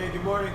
Hey, good morning.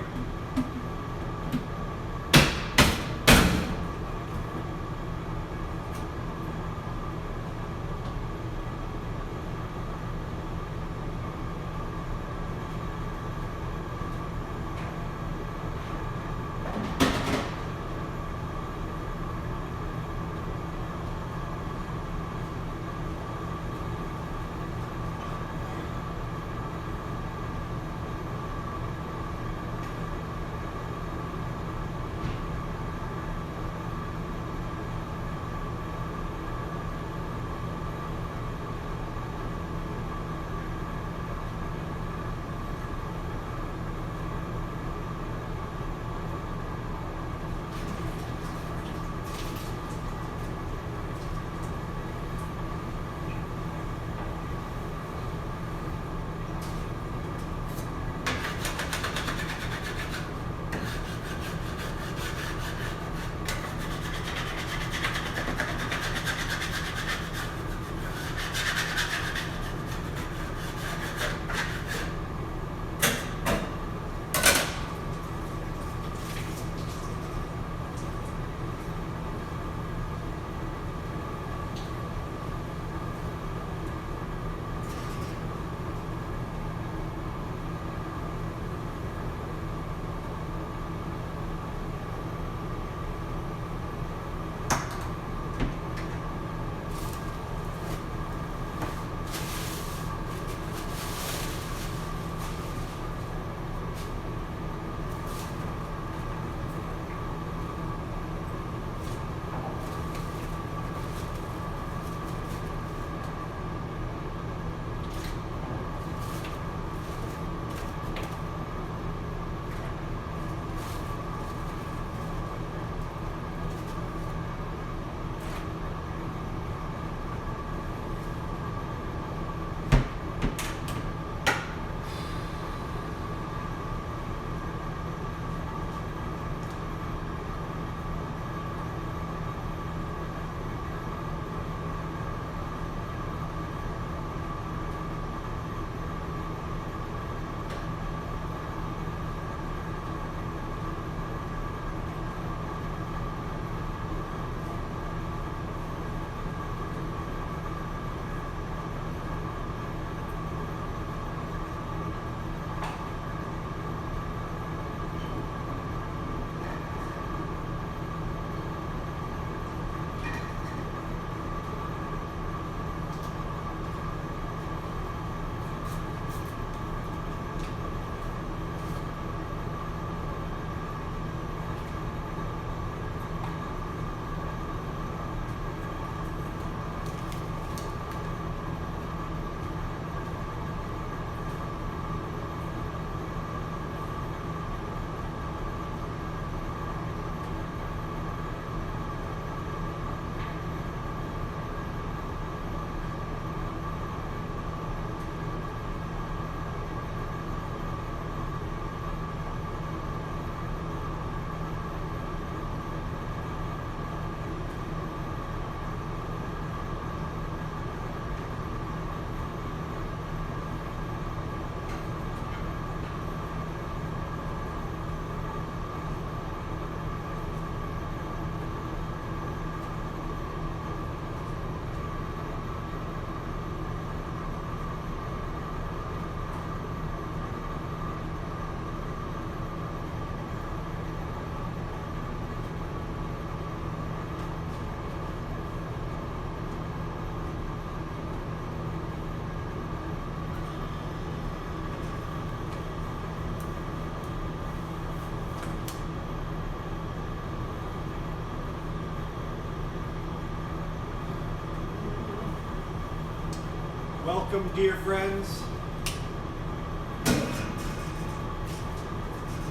Welcome, dear friends.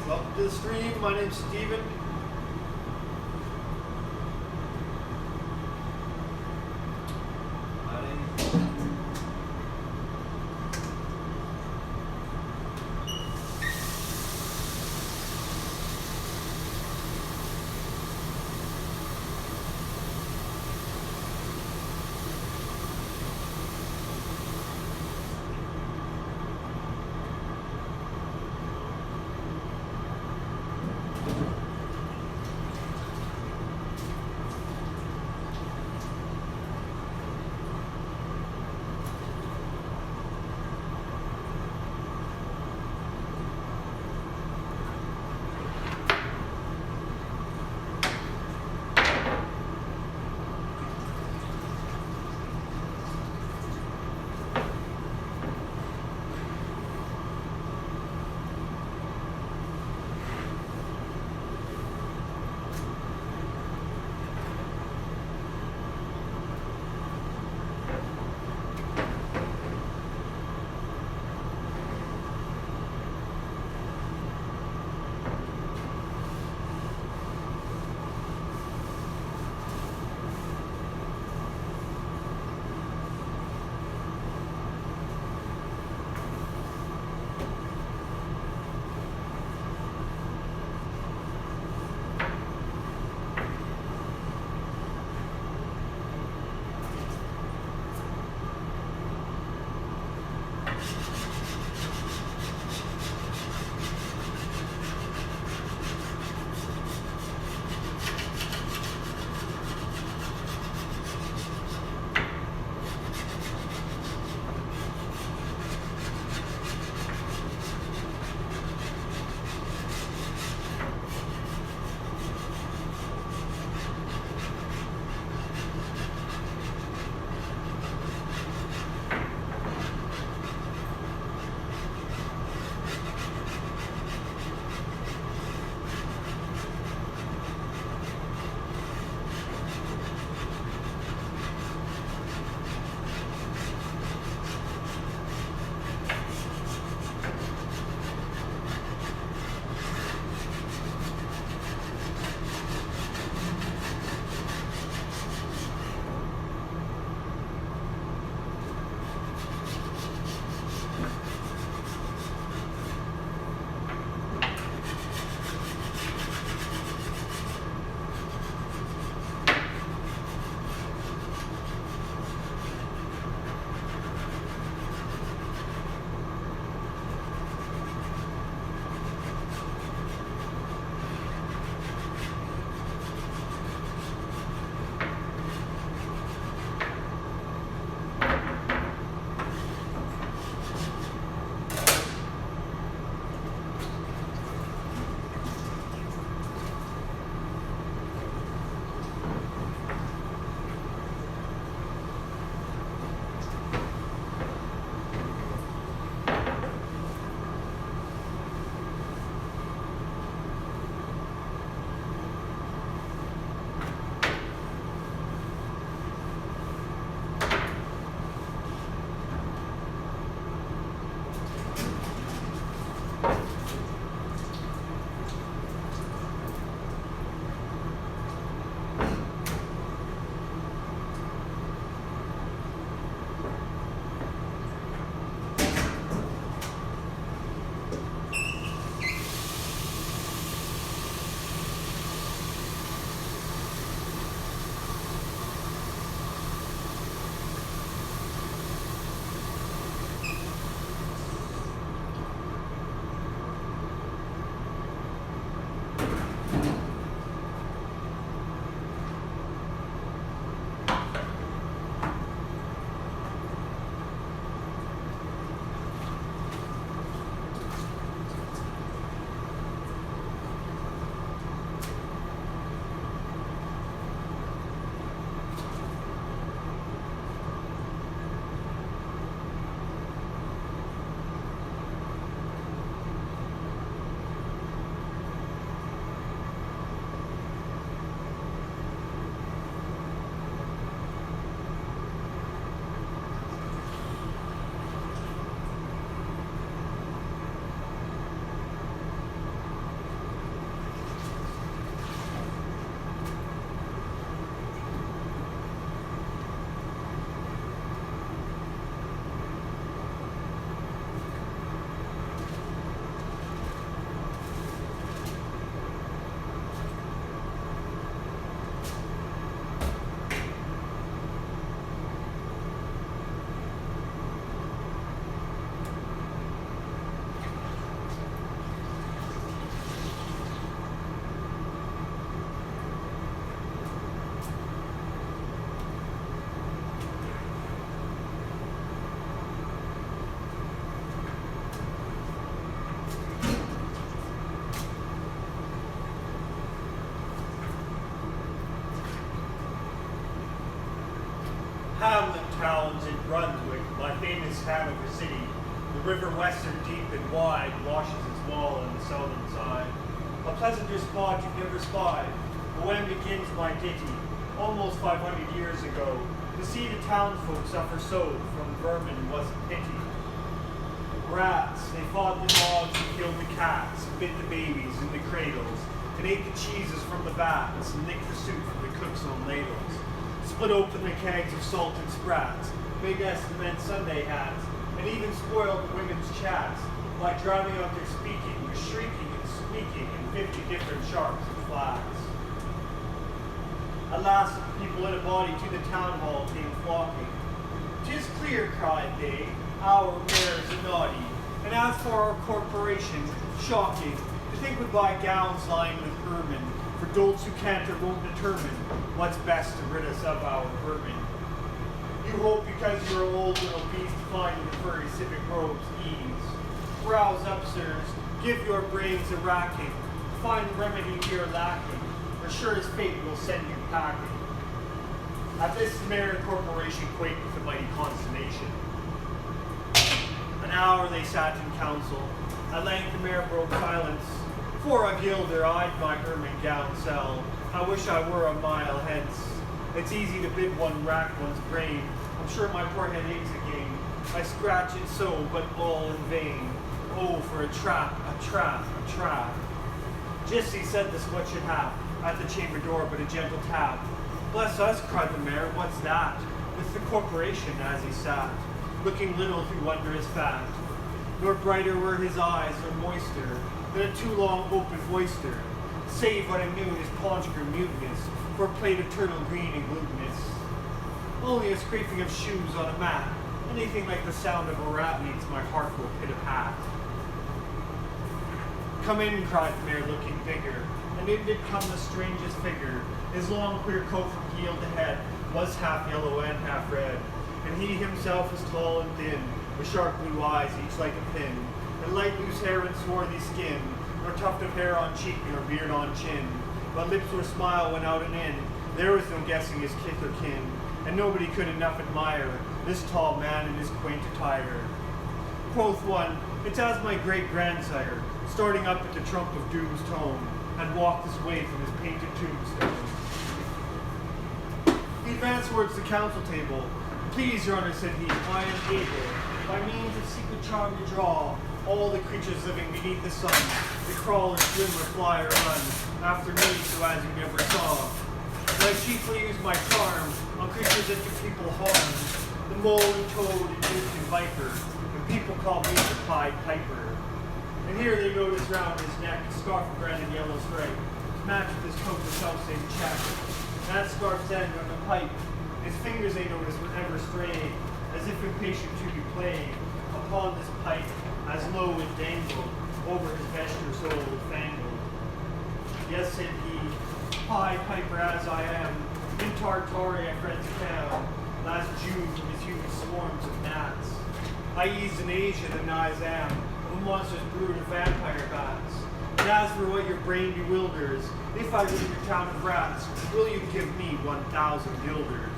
Welcome to the stream. My name's Steven. Hamlet towns in Brunswick, my famous Hanover city. The river Western, deep and wide, washes its wall on the southern side. A pleasanter spot you've never spied. But when begins my ditty, almost 500 years ago, to see the townsfolk suffer so from vermin was a pity. Rats, they fought the dogs and killed the cats, bit the babies in the cradles, and ate the cheeses from the vats, and licked the soup from the cook's own ladles. Split open the kegs of salted sprats, made men's Sunday hats, and even spoiled the women's chats by drowning out their speaking with shrieking and squeaking in 50 different sharps and flags. Alas, the people in a body to the town hall came flocking. "'Tis clear," cried they, "our mayors and naughty. And as for our corporation, shocking to think we buy gowns lined with ermine for dolts who can't or won't determine what's best to rid us of our vermin. You hope because you're old and obese to find in the furry civic robes ease. Rouse up, sirs, give your brains a racking, find the remedy you're lacking, or sure as fate will send you packing. At this mayor corporation quaked with a mighty consternation. An hour they sat in council. At length the mayor broke silence. For a gilder eyed my ermine gown sell. I wish I were a mile hence. It's easy to bid one rack one's brain. I'm sure my poor head aches again. I scratch it so, but all in vain. Oh, for a trap, a trap, a trap. Jissy said this what should have. At the chamber door, but a gentle tap. Bless us, cried the mayor, what's that? It's the corporation, as he sat, looking little through wondrous fact. Nor brighter were his eyes, nor moister, than a too long open oyster. Save what I knew his paunch grew mutinous, for a plate of turtle green and glutinous. Only a scraping of shoes on a mat. Anything like the sound of a rat makes my heart go pit-a-pat. Come in, cried the mayor, looking bigger, and in did come the strangest figure. His long queer coat from heel to head was half yellow and half red, and he himself was tall and thin, with sharp blue eyes, each like a pin, and light loose hair and swarthy skin, nor tuft of hair on cheek nor beard on chin, but lips where smile went out and in. There was no guessing his kith or kin, and nobody could enough admire this tall man in his quaint attire. Quoth one, it's as my great-grandsire, starting up at the trump of doom's tone, had walked this way from his painted tombstone. He advanced towards the council table. Please, your honor, said he, I am able, by means of secret charm to draw, all the creatures living beneath the sun, to crawl or swim or fly or run, after me so as you never saw. And I chiefly use my charm on creatures that do people harm, the mole and toad and newt and viper, and people call me the Pied Piper. And here they notice round his neck a scarf of red and yellow stripe, matched with his coat the self-same check. That scarf's end on the pipe, his fingers they notice were ever straying, as if impatient to be playing upon this pipe, as low it dangled over his vesture so fangled. Yes, said he, Pied Piper as I am, in Tartaria friends found, last June from his huge swarms of gnats. I eased in Asia the nigh am, of a monstrous brood of vampire bats. And as for what your brain bewilders, if I rid your town of rats, will you give me 1,000 guilders?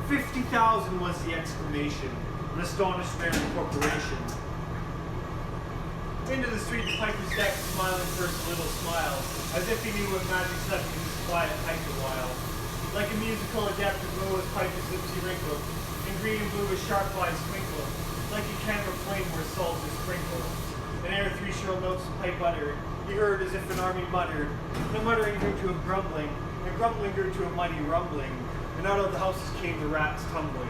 50,000 was the exclamation, an astonished mayor and corporation. Into the street the piper stepped, smiling first a little smile, as if he knew what magic slept in his quiet pipe a while. Like a musical adept to blow his pipe his lips he wrinkled, and green and blue his sharp eyes twinkled, like a camera flame where salt is sprinkled. And ere 3 shrill notes the pipe uttered, he heard as if an army muttered, and the muttering grew to a grumbling, and grumbling grew to a mighty rumbling, and out of the houses came the rats tumbling.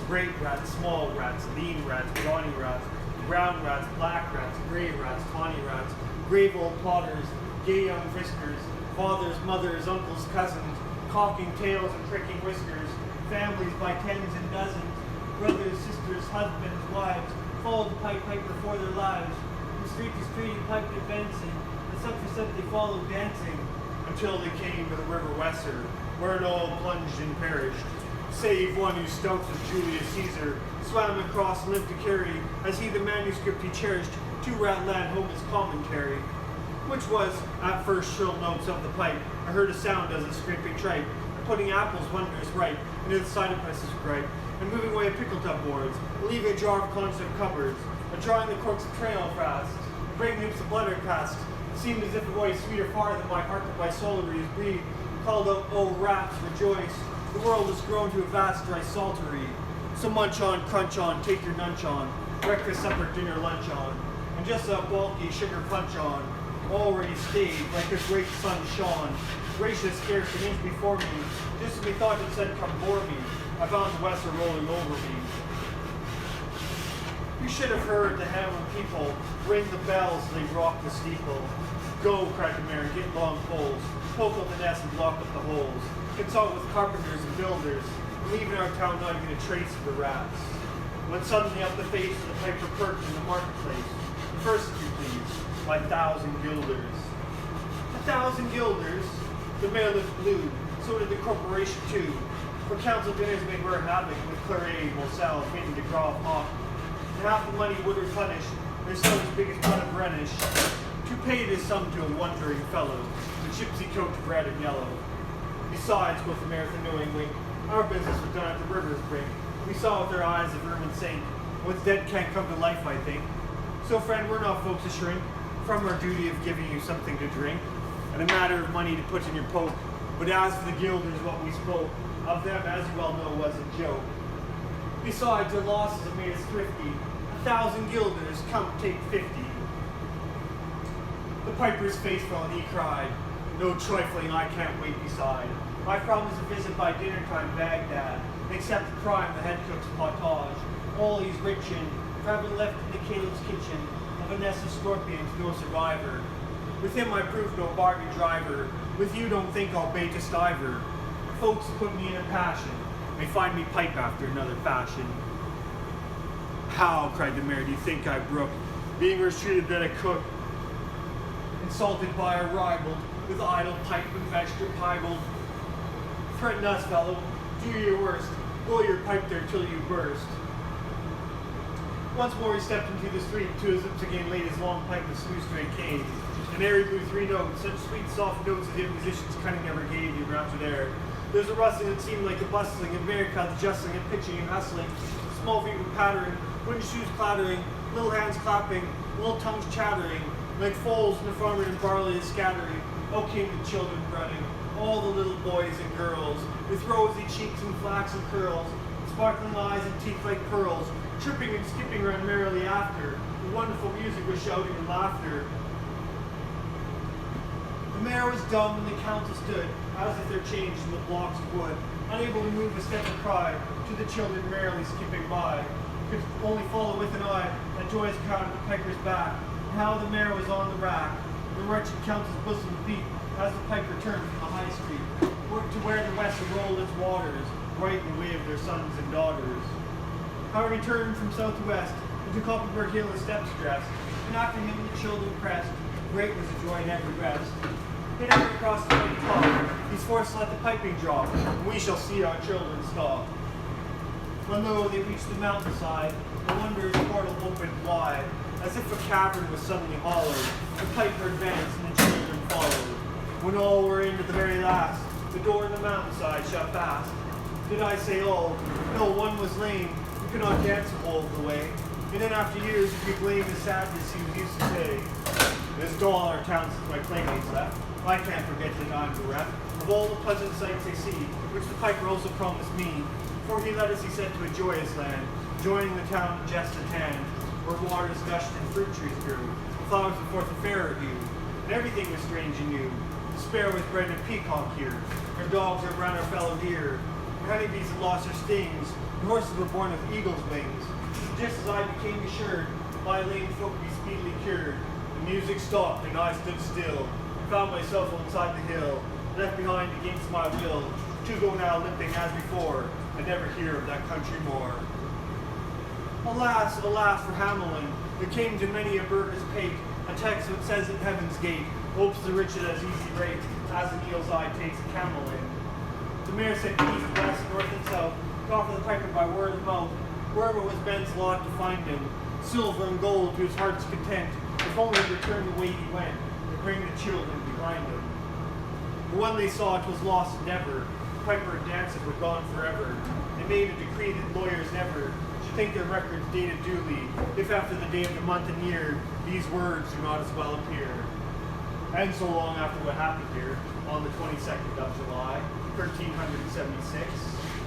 Great rats, small rats, lean rats, brawny rats, brown rats, black rats, gray rats, tawny rats, grave old plotters, gay young friskers, fathers, mothers, uncles, cousins, cocking tails and pricking whiskers, families by tens and dozens, brothers, sisters, husbands, wives, followed the Pied Piper for their lives. From street to street he piped advancing, and some for some they followed dancing, until they came to the river Weser, where it all plunged and perished, save one whose stout of Julius Caesar swam across limp to carry, as he the manuscript he cherished, to Ratland home his commentary, which was, at first shrill notes of the pipe, I heard a sound as of scraping tripe, and putting apples wondrous ripe, into the cider presses gripe, and moving away pickle tub boards, and leaving a jar of constant cupboards, and drawing the corks of trail fast, and bringing hoops of blood past, it seemed as if a voice sweeter far than my heart that my soul breathed, called out, oh rats, rejoice, the world has grown to a vast dry saltery. So munch on, crunch on, take your nunch on, breakfast, supper, dinner, lunch on, and just a bulky sugar punch on, already stayed like a great sun shone, gracious scarce an inch before me, just as we thought it said come bore me, I found the Weser rolling over me. You should have heard the hammer people ring the bells as they rock the steeple. Go, cried the mayor, get long poles, poke out the nest and block up the holes, consult with carpenters and builders, and leave in our town not even a trace of the rats. when suddenly up the face of the piper perked in the marketplace. First, if you please, my 1,000 guilders. 1,000 guilders? The mayor looked blue, so did the corporation too. For council dinners made rare havoc with Claret, Moselle, Fin de Gras, Hawk. And half the money would replenish their son's biggest pot of Rhenish. To pay this sum to a wondering fellow, the gypsy coat of red and yellow. Besides, quoth the mayor with a knowing wink, our business was done at the river's brink. We saw with our eyes the vermin sink. What's dead can't come to life, I think. So, friend, we're not folks to shrink from our duty of giving you something to drink, and a matter of money to put in your poke. But as for the guilders, what we spoke of them, as you well know, was a joke. Besides, your losses have made us thrifty. 1,000 guilders, come take 50. The piper's face fell and he cried, no trifling, I can't wait beside. I promised a visit by dinner time Baghdad, and accept the crime the head cook's potage. All he's rich in, for having left in the Caleb's kitchen, of a nest of scorpions, no survivor. With him I proved no bargain driver, with you don't think I'll bait a stiver. Folks put me in a passion, may find me pipe after another fashion. How, cried the mayor, do you think I brook, being worse treated than a cook? Insulted by a rival, with idle pipe and vesture piebald. Threaten us, fellow, do your worst, blow your pipe there till you burst. Once more he stepped into the street, to his lips again laid his long pipe with smooth straight cane. And there he blew 3 notes, such sweet soft notes as if musicians cunning never gave the raptured air. There was a rustling that seemed like a bustling, and merry crowds justling and pitching and hustling, small feet were pattering, wooden shoes clattering, little hands clapping, little tongues chattering, like foals in the farmer and barley is scattering. Oh, came the children running, all the little boys and girls, with rosy cheeks and flaxen curls, sparkling eyes and teeth like pearls, tripping and skipping around merrily after. The wonderful music was shouting and laughter. The mayor was dumb and the council stood, as if they're changed in the blocks of wood, unable to move a step or cry, to the children merrily skipping by. Could only follow with an eye that joyous crowd at the piper's back, and how the mayor was on the rack. The wretched council's bosom beat as the piper turned from the high street, to where the west rolled its waters, right in the way of their sons and daughters. How he turned from south to west, into Copperberg Hill his steps dressed, and after him the children pressed. Great was the joy in every breast. They never crossed the mighty top. He's forced to let the piping drop, and we shall see our children stop. When lo, they reached the mountainside, the wondrous portal opened wide, as if a cavern was suddenly hollowed. The piper advanced, and the children followed. When all were in at the very last, the door in the mountainside shut fast. Did I say all? No, one was lame, who could not dance a whole of the way. And then after years, if you blame the sadness he was used to say, it is dull our town since my playmates left. I can't forget that I'm bereft of all the pleasant sights I see, which the piper also promised me. For he led us, he said, to a joyous land, joining the town in jest at hand, where waters gushed and fruit trees grew, flowers of forth a fairer hue, and everything was strange and new. The sparrow was bred a peacock here, our dogs are brown our fellow deer, and honeybees had lost their stings, and horses were born with eagle's wings. Just as I became assured, my lame foot would be speedily cured. The music stopped, and I stood still, and found myself inside the hill, left behind against my will, to go now limping as before, and never hear of that country more. Alas, alas for Hamelin, there came to many a burgher's pate a text which says at heaven's gate, hopes the rich at as easy rate as an eel's eye takes a camel in. The mayor said east, west, north, and south, to offer the piper by word of mouth, wherever was men's lot to find him, silver and gold to his heart's content, if only he returned the way he went, to bring the children behind him. But when they saw it was lost endeavor, piper and dancer were gone forever. They made a decree that lawyers never should think their records dated duly, if after the day of the month and year, these words do not as well appear. And so long after what happened here, on the 22nd of July, 1376,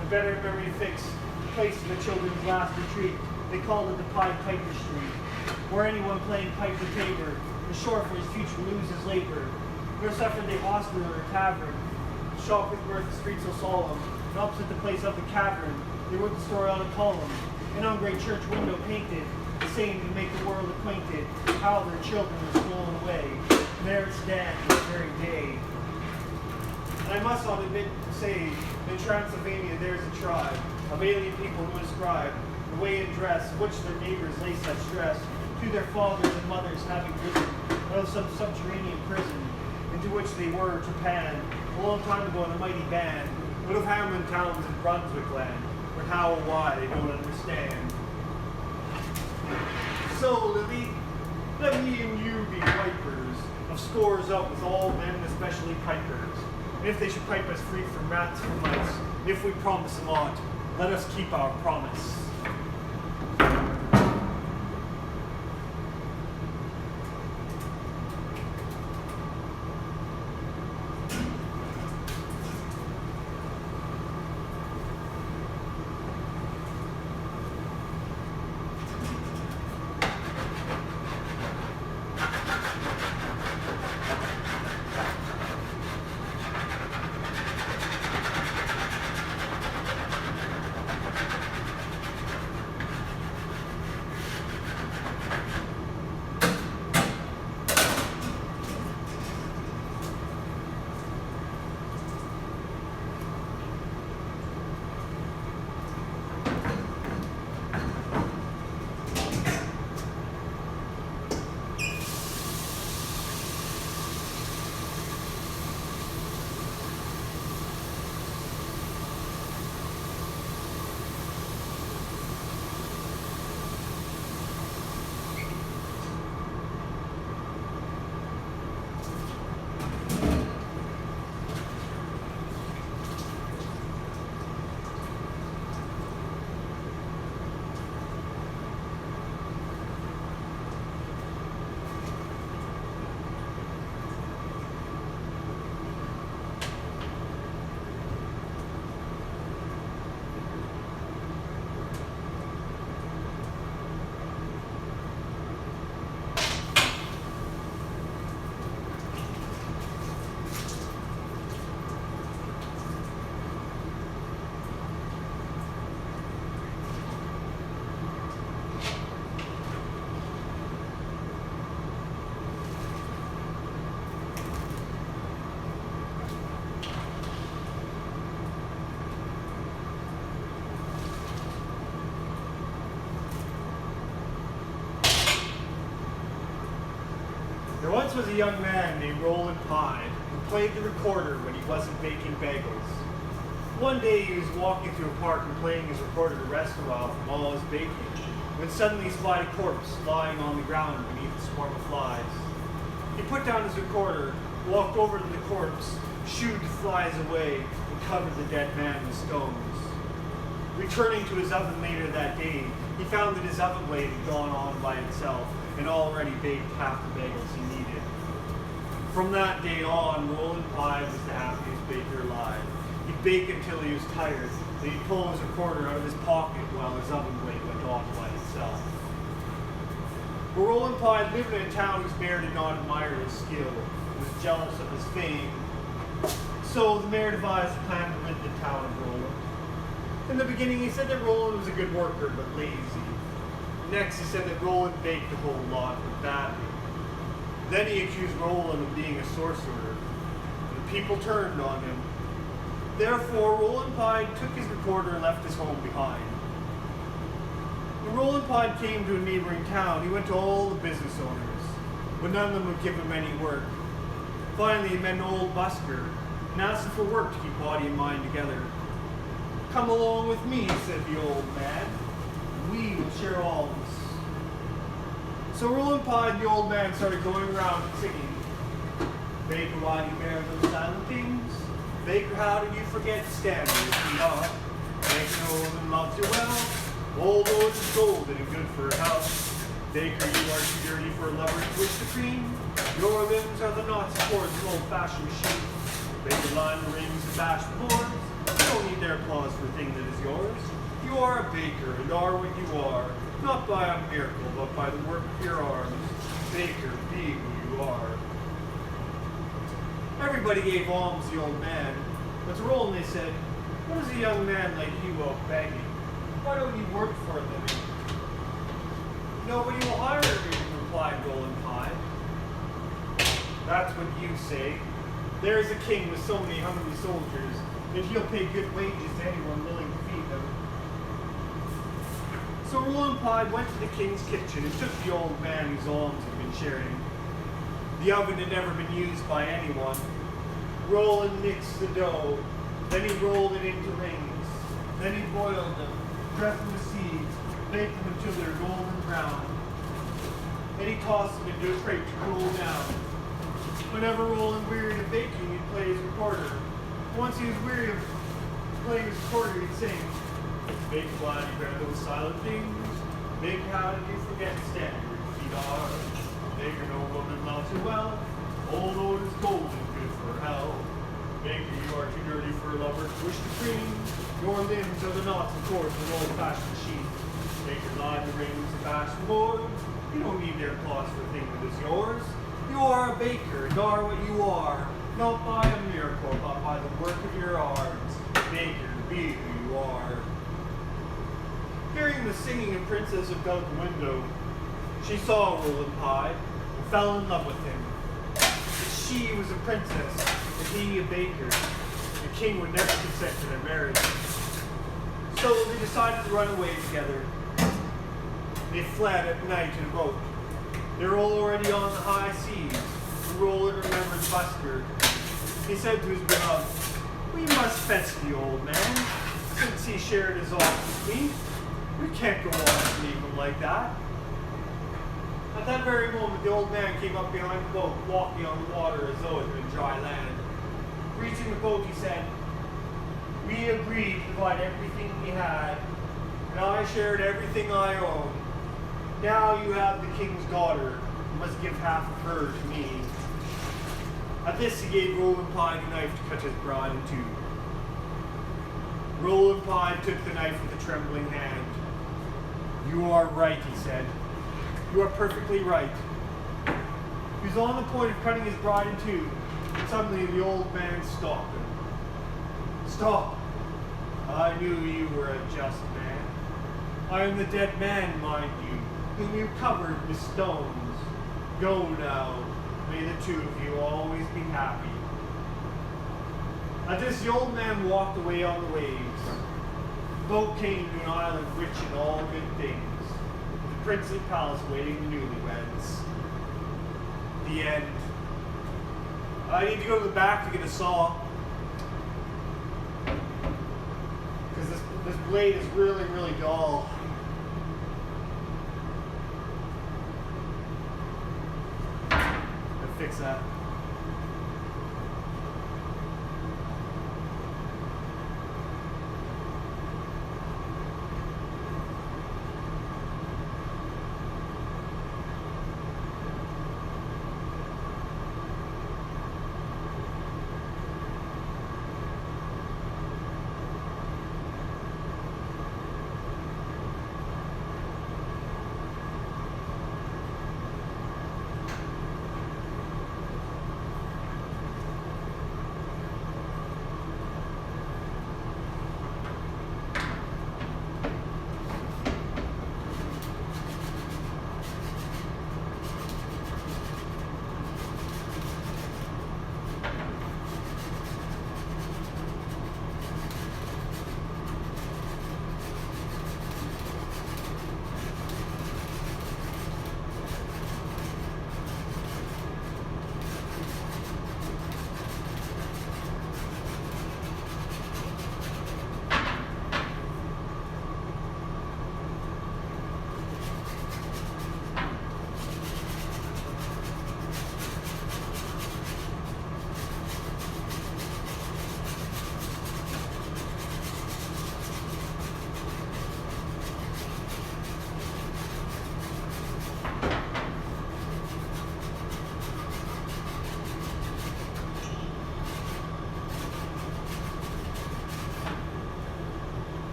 the better memory fixed, the place of the children's last retreat, they called it the Pied Piper Street, where anyone playing pipe the tabor, is sure for his future lose his labor. Nor suffered they hostel or tavern, shop with mirth the street so solemn, and opposite the place of the cavern, they wrote the story on a column, and on great church window painted, the same to make the world acquainted, how their children were stolen away, and there it stands this very day. And I must not admit to say, in Transylvania there's a tribe of alien people who ascribe the way and dress, of which their neighbors lay such stress, to their fathers and mothers having risen out of some subterranean prison, into which they were trepanned a long time ago in a mighty band, out of Hamlin towns in Brunswick land, but how or why they don't understand. So, Lily, let me and you be wipers of scores up with all men, especially pipers. And if they should pipe us free from rats, from mice, if we promise them aught, let us keep our promise. There once was a young man named Roland Pine who played the recorder when he wasn't baking bagels. One day he was walking through a park and playing his recorder to rest a while from all his baking, when suddenly he spied a corpse lying on the ground beneath a swarm of flies. He put down his recorder, walked over to the corpse, shooed the flies away, and covered the dead man with stones. Returning to his oven later that day, he found that his oven blade had gone on by itself and already baked half the bagels he needed. From that day on, Roland Pine was the happiest baker alive. He'd bake until he was tired, then he'd pull his recorder out of his pocket while his oven blade went on by itself. But Roland Pine lived in a town whose mayor did not admire his skill and was jealous of his fame. So the mayor devised a plan to rid the town of Roland. In the beginning, he said that Roland was a good worker, but lazy. Next, he said that Roland baked a whole lot, but badly. Then he accused Roland of being a sorcerer, and the people turned on him. Therefore, Roland Pine took his recorder and left his home behind. When Roland Pine came to a neighboring town, he went to all the business owners, but none of them would give him any work. Finally, he met an old busker and asked him for work to keep body and mind together. "Come along with me," said the old man. "We will share all this." So Roland Pine, the old man, started going around and singing, "Baker, why do you bear those silent things? Baker, how did you forget to stand with your feet up? Baker, no woman loves you well. Old Lord is golden and good for a house. Baker, you are too dirty for a lover to twist the cream. Your limbs are the knots of cords of an old-fashioned machine. Baker, line the rings and bash the boards. You don't need their applause for a thing that is yours. You are a baker and are what you are, not by a miracle, but by the work of your arms. Baker, be who you are." Everybody gave alms to the old man, but to Roland they said, "What is a young man like you out begging? Why don't you work for a living?" "Nobody will hire you," replied Roland Pine. "That's what you say. There is a king with so many hungry soldiers that he'll pay good wages to anyone willing to feed them." So Roland Pie went to the king's kitchen and took the old man whose alms had been sharing. The oven had never been used by anyone. Roland mixed the dough, then he rolled it into rings. Then he boiled them, pressed them with seeds, baked them until they're golden brown. Then he tossed them into a crate to cool down. Whenever Roland wearied of baking, he'd play his recorder. Once he was weary of playing his recorder, he'd sing, "Bake glad you bear those silent things. Bake how did you forget standard feet are. Baker no woman loves you well. Old oat is cold and good for health. Baker, you are too dirty for a lover to wish to cream. Your limbs are the knots and cords of an old-fashioned sheath. Baker line the rings of bashful boys. You don't need their claws for a thing that is yours. You are a baker, and are what you are, not by a miracle, but by the work of your arms. Baker, be who you are." Hearing the singing of Princess out the window, she saw Roland Pie and fell in love with him. If she was a princess and he a baker, the king would never consent to their marriage. So they decided to run away together. They fled at night in a boat. They were already on the high seas. And Roland remembered Buster. He said to his beloved, "We must fetch the old man, since he shared his office with me. We can't go on and leave him like that." At that very moment, the old man came up behind the boat, walking on the water as though it had been dry land. Reaching the boat, he said, "We agreed to divide everything we had, and I shared everything I owned. Now you have the king's daughter. You must give half of her to me." At this, he gave Roland Pie the knife to cut his bride in two. Roland Pie took the knife with a trembling hand. "You are right," he said. "You are perfectly right." He was on the point of cutting his bride in two, and suddenly the old man stopped him. "Stop! I knew you were a just man. I am the dead man, mind you, whom you covered with stones. Go now. May the two of you always be happy." At this, the old man walked away on the waves. The boat came to an island rich in all good things, with the princely palace waiting the newlyweds. The end. I need to go to the back to get a saw, because this blade is really, really dull. Gotta fix that.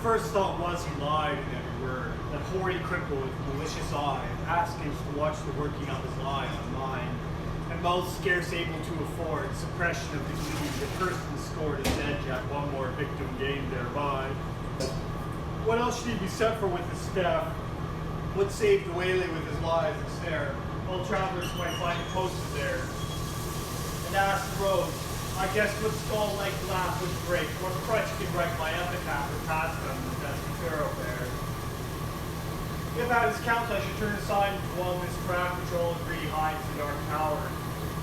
first thought was he lied in every word, that hoary cripple with malicious eye, askance to watch the working of his lie on mine, and mouth scarce able to afford suppression of the glee that person scored his edge at one more victim gained thereby. What else should he be set for with his staff? What saved the waylay with his lies and snare? All travelers might find it posted there. And asked the road, I guess what skull-like laugh would break, what crutch can write my epitaph or pass them the dusty thoroughfare. If at his count I should turn aside and prolong this track which all agree hides the dark tower,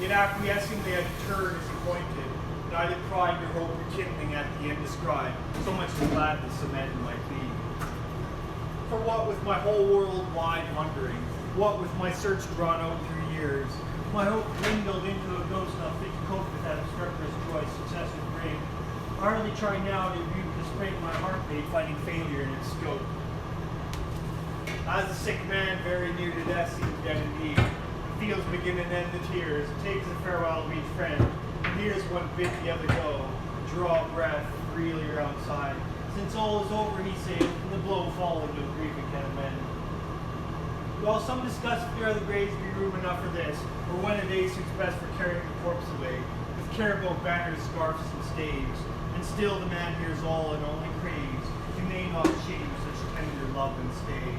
yet acquiescingly I deterred as he pointed, neither pride nor hope rekindling at the end described, so much as gladness amend my plea. For what with my whole world wide wondering, what with my search drawn out through years, my hope dwindled into a ghost not fit to cope with that obstreperous joy success would bring. I hardly try now to rebuke the spring my heart made, finding failure in its scope. As a sick man very near to death seems dead indeed, and feels begin and end the tears, takes a farewell of each friend, and hears one bid the other go, draw breath freely around side. Since all is over, he saith, and the blow falling no grief it can amend. While some discuss if there are the graves be room enough for this, or when a day suits best for carrying the corpse away, with caribou banners, scarfs, and staves, and still the man hears all and only craves, he may not shame such tender love and stay.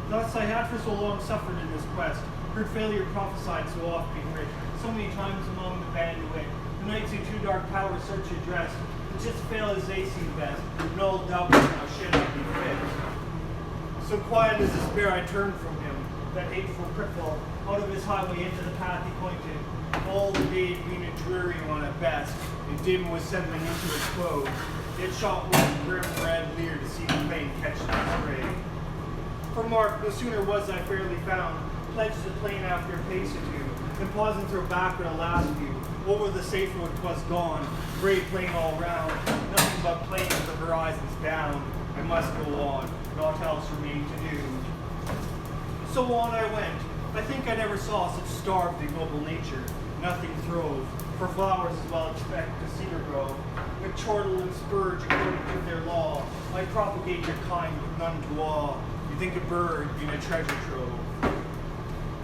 Thus I had for so long suffered in this quest, heard failure prophesied so oft being writ, so many times among the band of wit, the knights who two dark powers search address, but just fail as they see best, and all doubt now should I be fit. So quiet as despair I turned from him, that hateful cripple, out of his highway into the path he pointed. All the day being a dreary one at best, and dim was settling into its close, yet shot one grim red leer to see the plane catch the spray. For mark, no sooner was I fairly found, pledged the plane after a pace or two, then pause and throw backward a last view. Over the safe road 'twas gone, gray plain all round, nothing but plain with the horizons bound. I must go on, naught else remained to do. So on I went. I think I never saw such starved ignoble nature. Nothing throve, for flowers as well expect to cedar grow. With chortle and spurge according to their law, might propagate your kind with none to awe. You think a bird being a treasure trove.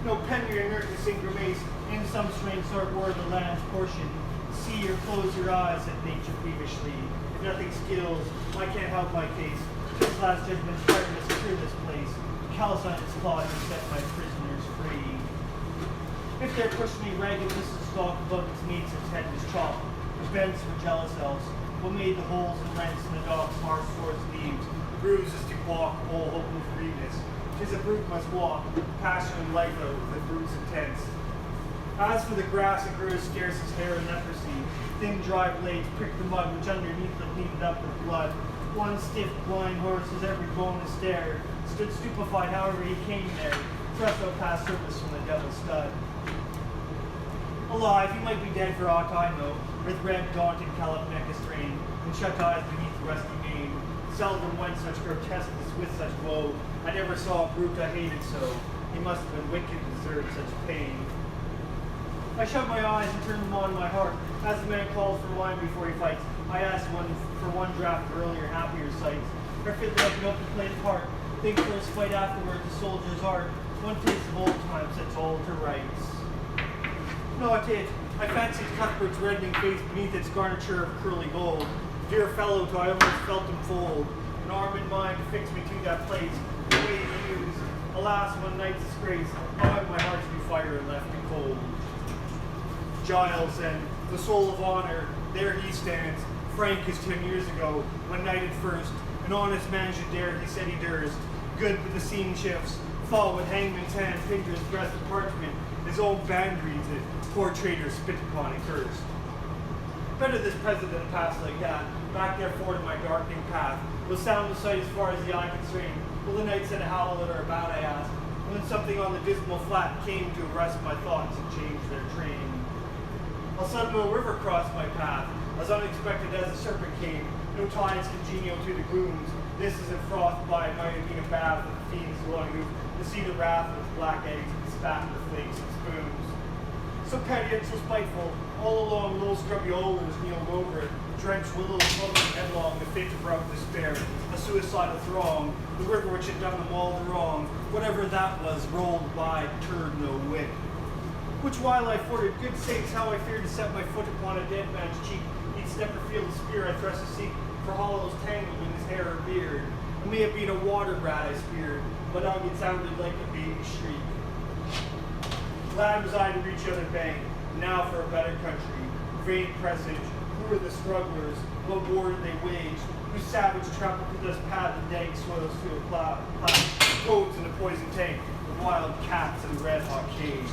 No penury inert to sing grimace, in some strange sort were the land's portion. See or close your eyes at nature peevishly. If nothing skills, I can't help my case. This last judgment's hardness clear this place. Callous on its claws and set my prisoners free. If there push me ragged, this is stalk above its meats, its head is chopped. The bends for jealous else. What made the holes and rents in the dog's harsh swords leaves? Bruises to walk, all hope of grievous. 'Tis a brute must walk, passion and life out with the brute's intense. As for the grass, it grew as scarce as hair and leprosy. Thin dry blades pricked the mud which underneath them heaved up with blood. One stiff, blind horse, his every bone a stare, stood stupefied however he came there, thrust out past service from the devil's stud. Alive, he might be dead for aught I know, with red, daunted callop neck astrain, and shut eyes beneath the rusty mane. Seldom went such grotesqueness with such woe. I never saw a brute I hated so. He must have been wicked to deserve such pain. I shut my eyes and turned them on my heart. As the man calls for wine before he fights, I asked one for one draught of earlier, happier sights. Or fit like an open plate part. Think first, fight afterward, the soldier's art. One taste of old times sets all to rights. Not it. I fancied Cuthbert's reddening face beneath its garniture of curly gold. Dear fellow, till I almost felt him fold. An arm in mine to fix me to that place. The way he used. Alas, one night's disgrace. How had my heart to be fire and left me cold. Giles, then, the soul of honor, there he stands, frank as 10 years ago, when knighted first. An honest man should dare, he said he durst. Good but the scene shifts. Fall with hangman's hand, finger his breast of parchment. His own band reads it. Poor traitor spit upon and cursed. Better this present than pass like that. Back therefore to my darkening path. Will sound the sight as far as the eye can strain. Will the night send a howl or a bat, I asked. When something on the dismal flat came to arrest my thoughts and change their train. A sudden a river crossed my path, as unexpected as a serpent came. No tides congenial to the glooms. This is froth by might have been a bath of the fiend's glowing hoof. To see the wrath with black eggs and spat with flakes and spoons. so petty and so spiteful. All along, little scrubby alders kneeled over it, drenched willows floating headlong, the fit of route despair, a suicidal throng, the river which had done them all the wrong, whatever that was, rolled by, turned no whit. Which while I forded, good sakes, how I feared to set my foot upon a dead man's cheek, each step or feel the spear I thrust to seek, for hollows tangled in his hair or beard. It may have been a water rat I speared, but on it sounded like a baby shriek. Glad was I to reach the other bank, now for a better country. Vain presage, who were the strugglers, what war did they wage, whose savage trampled to this path the dank soils to a plow, toads in a poison tank, the wild cats in a red-hot cage.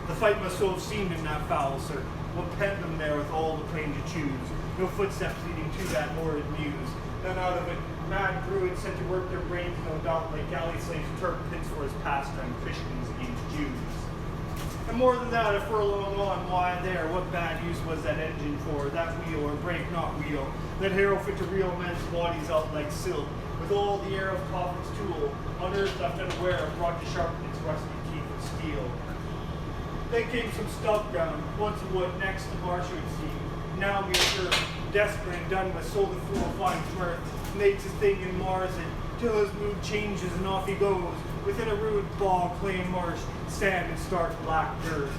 The fight must so have seemed in that foul cirque, what penned them there with all the plain to choose, no footsteps leading to that horrid muse. Then out of it, mad Druids sent to work their brains, no doubt, like galley slaves Turk pits for his pastime, Christians against Jews. And more than that, a furlong on, why there, what bad use was that engine for, that wheel, or brake not wheel, that harrow fit to reel men's bodies out like silk, with all the air of Coffin's tool, on earth left unaware, brought to sharpen its rusty teeth of steel. Then came some stub ground, once a wood, next the marsh would see. Now me sure, desperate and done with, so the fool finds mirth, makes his thing and mars it, till his mood changes and off he goes, within a rude bog, clay and marsh, sand and stark black dirt.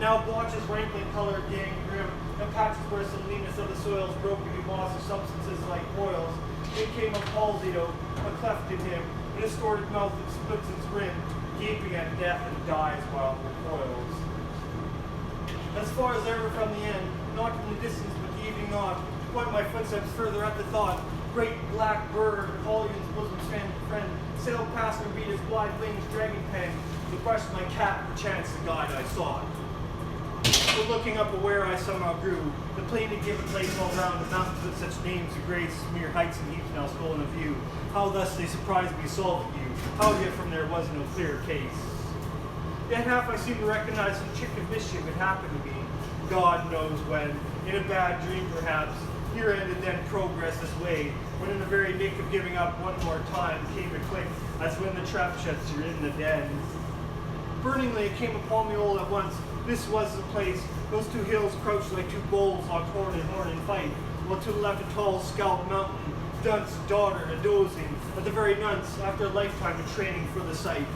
Now blotches rankling color gang grim, and patches where some leanness of the soils broke into mossy substances like oils. Then came a palsied oak, a cleft in him, a distorted mouth that splits its rim, gaping at death and dies while it recoils. As far as ever from the end, not in the distance but the evening on, point my footsteps further at the thought, great black bird, Collion's bosom friend, sailed past and beat his wide wings, dragging pen, to brush my cap, perchance the guide I sought. But looking up aware I somehow grew, the plain had given place all round, the mountains with such names of grace, mere heights and heaps now stolen of view. How thus they surprised me, solved you, how yet from there was no clearer case. Yet half I seemed to recognize some trick of mischief had happened to me, God knows when, in a bad dream perhaps. Here ended then progress this way, when in the very nick of giving up one more time came a click, as when the trap shuts you're in the den. Burningly it came upon me all at once, this was the place, those two hills crouched like two bulls locked horn in fight, while to the left a tall scaled mountain, dunce, daughter, a dozing, at the very nunce, after a lifetime of training for the sight.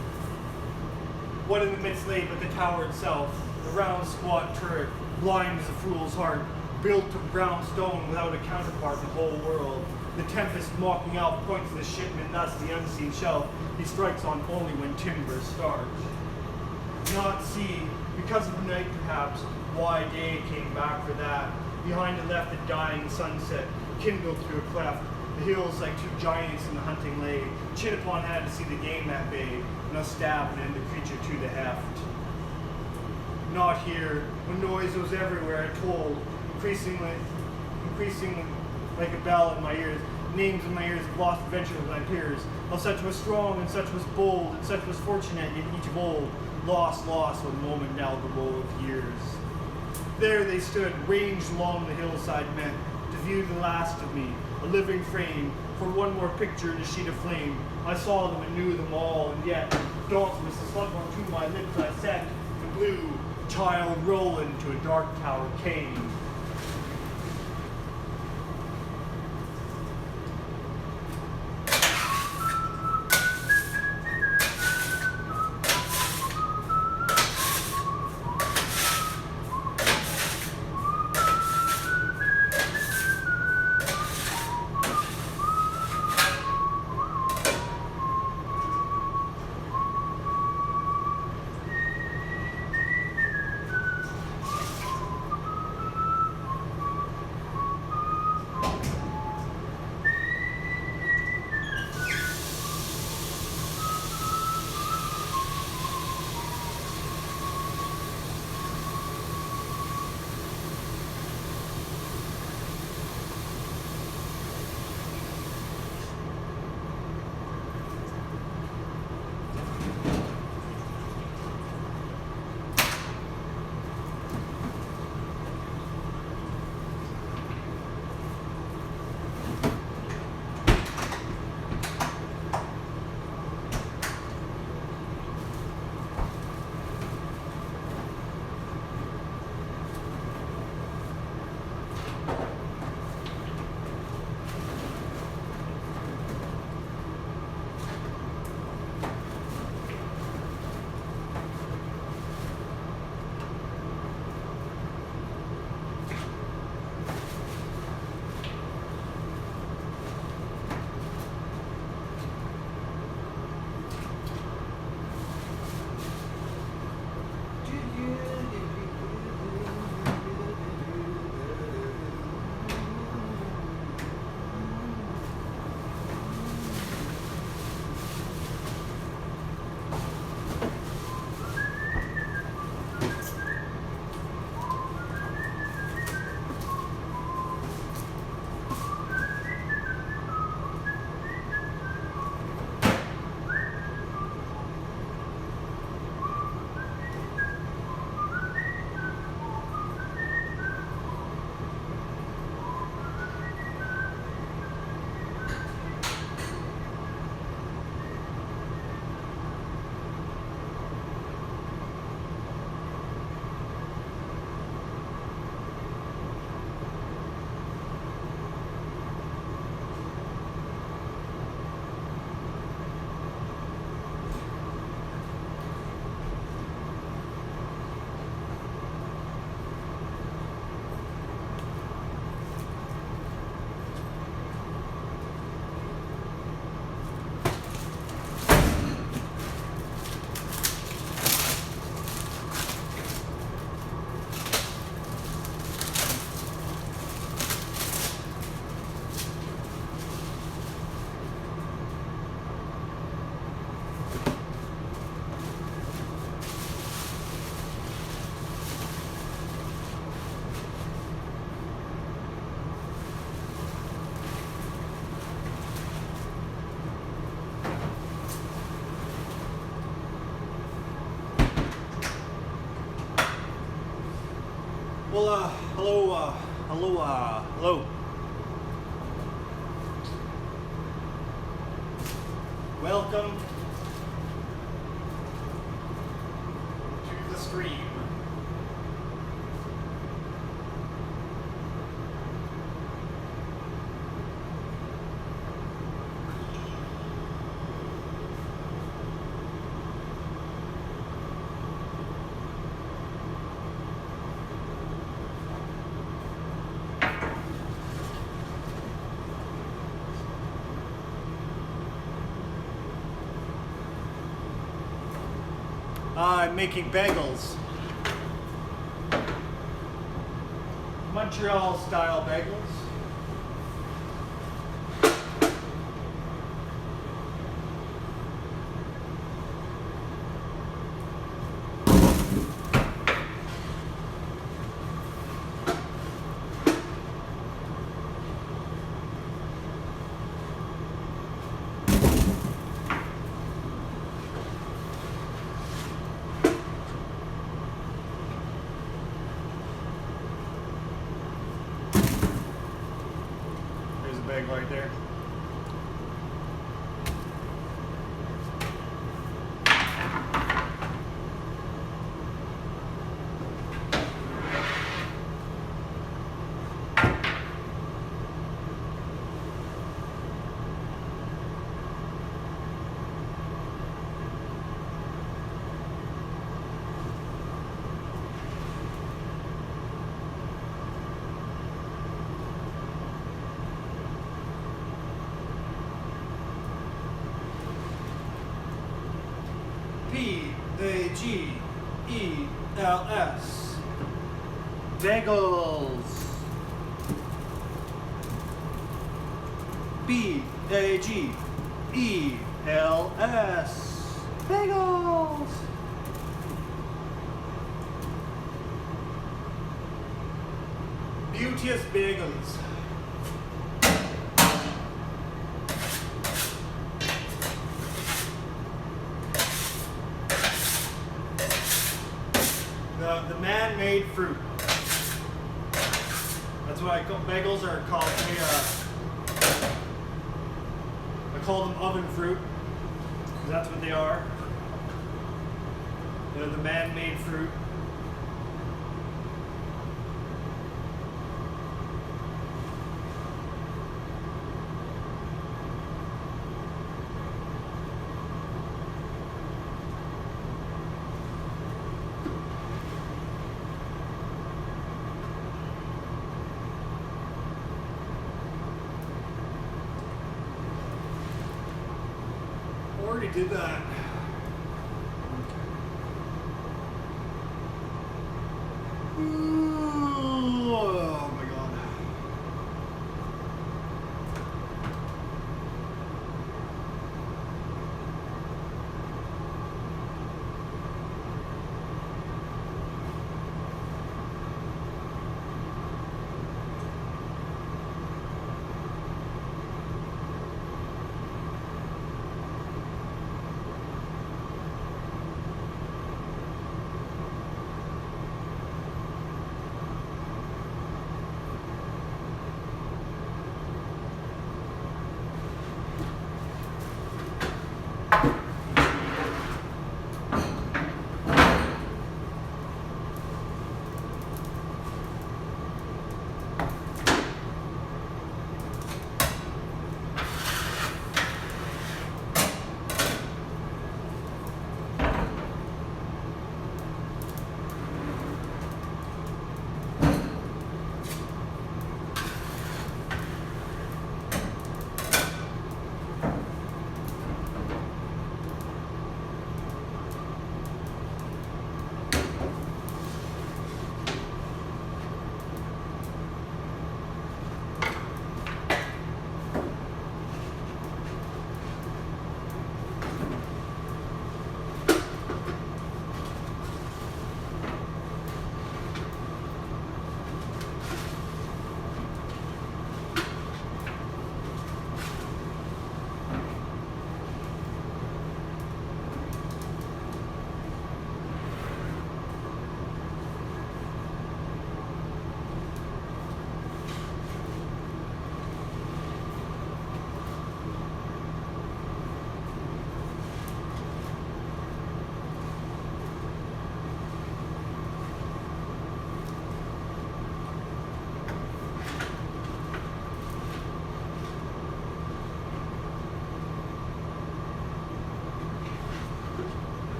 What in the midst lay but the tower itself, the round squat turret, blind as a fool's heart, built of brown stone without a counterpart in the whole world. The tempest mocking out points to the shipman, thus the unseen shelf he strikes on only when timbers starch. Not see, because of the night perhaps, why day came back for that. Behind it left a dying sunset, kindled through a cleft. The hills like two giants in the hunting lay, chin upon hand to see the game at bay, and a stab and end the creature to the heft. Not here, when noise was everywhere, it told, increasingly like a bell in my ears, names in my ears of lost adventures of my peers, how such was strong and such was bold, and such was fortunate, yet each of old, lost one moment now the woe of years. There they stood, ranged along the hillside met, to view the last of me, a living frame, for one more picture in a sheet of flame. I saw them and knew them all, and yet, dauntless, the slumber to my lips I set, the blue child Roland to a dark tower came. hello. Welcome to the stream. I'm making bagels. Montreal style bagels. Right there. Bagels. Bagels. Bagels. Bagels. Beauteous bagels. The man-made fruit. That's what I call bagels are called. I call them oven fruit because that's what they are. They're the man-made fruit. Already did that. Ooh, oh my god.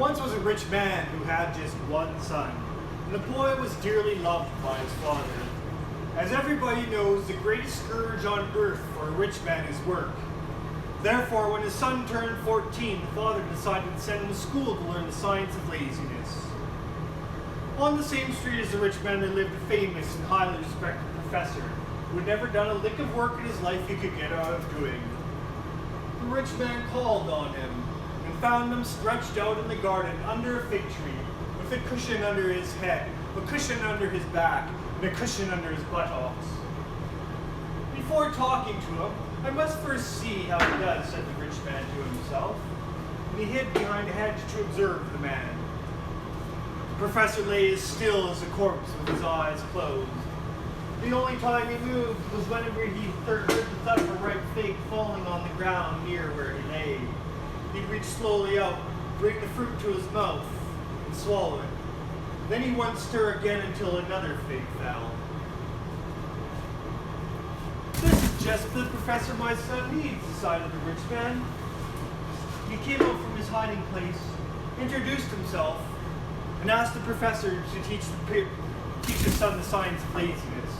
once was a rich man who had just one son, and the boy was dearly loved by his father. As everybody knows, the greatest scourge on earth for a rich man is work. Therefore, when his son turned 14, the father decided to send him to school to learn the science of laziness. On the same street as the rich man there lived a famous and highly respected professor who had never done a lick of work in his life he could get out of doing. The rich man called on him and found him stretched out in the garden under a fig tree with a cushion under his head, a cushion under his back, and a cushion under his buttocks. Before talking to him, I must first see how he does, said the rich man to himself, and he hid behind a hedge to observe the man. The professor lay as still as a corpse with his eyes closed. The only time he moved was whenever he heard the thud of a ripe fig falling on the ground near where he lay. He'd reach slowly out, bring the fruit to his mouth, and swallow it. Then he wouldn't stir again until another fig fell. This is just what the professor my son needs, decided the rich man. He came out from his hiding place, introduced himself, and asked the professor to teach his son the science of laziness.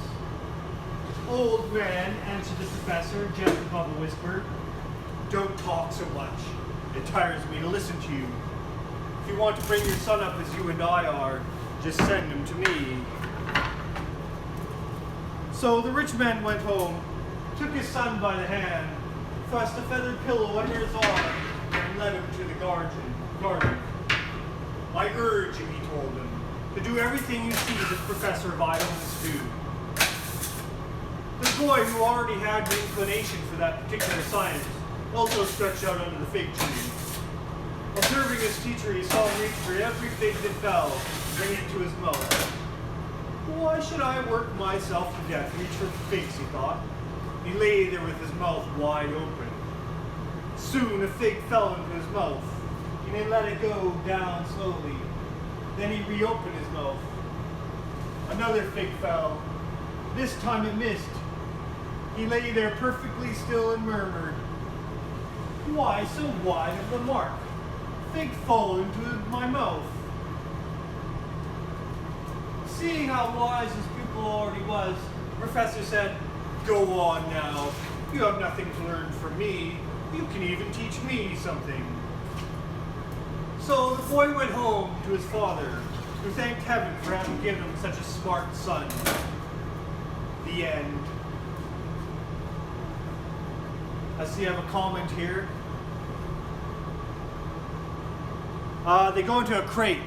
Old man, answered the professor, just above a whisper, don't talk so much. It tires me to listen to you. If you want to bring your son up as you and I are, just send him to me. So the rich man went home, took his son by the hand, thrust a feathered pillow under his arm, and led him to the garden. I urge you, he told him, to do everything you see this professor of idleness do. The boy, who already had the inclination for that particular science, also stretched out under the fig tree. Observing his teacher, he saw him reach for every fig that fell and bring it to his mouth. Why should I work myself to death, reach for figs, he thought. He lay there with his mouth wide open. Soon a fig fell into his mouth, and he let it go down slowly. Then he reopened his mouth. Another fig fell. This time it missed. He lay there perfectly still and murmured, why so wide of the mark? Fig fall into my mouth. Seeing how wise his pupil already was, the professor said, go on now. You have nothing to learn from me. You can even teach me something. So the boy went home to his father, who thanked heaven for having given him such a smart son. The end. I see I have a comment here. They go into a crate.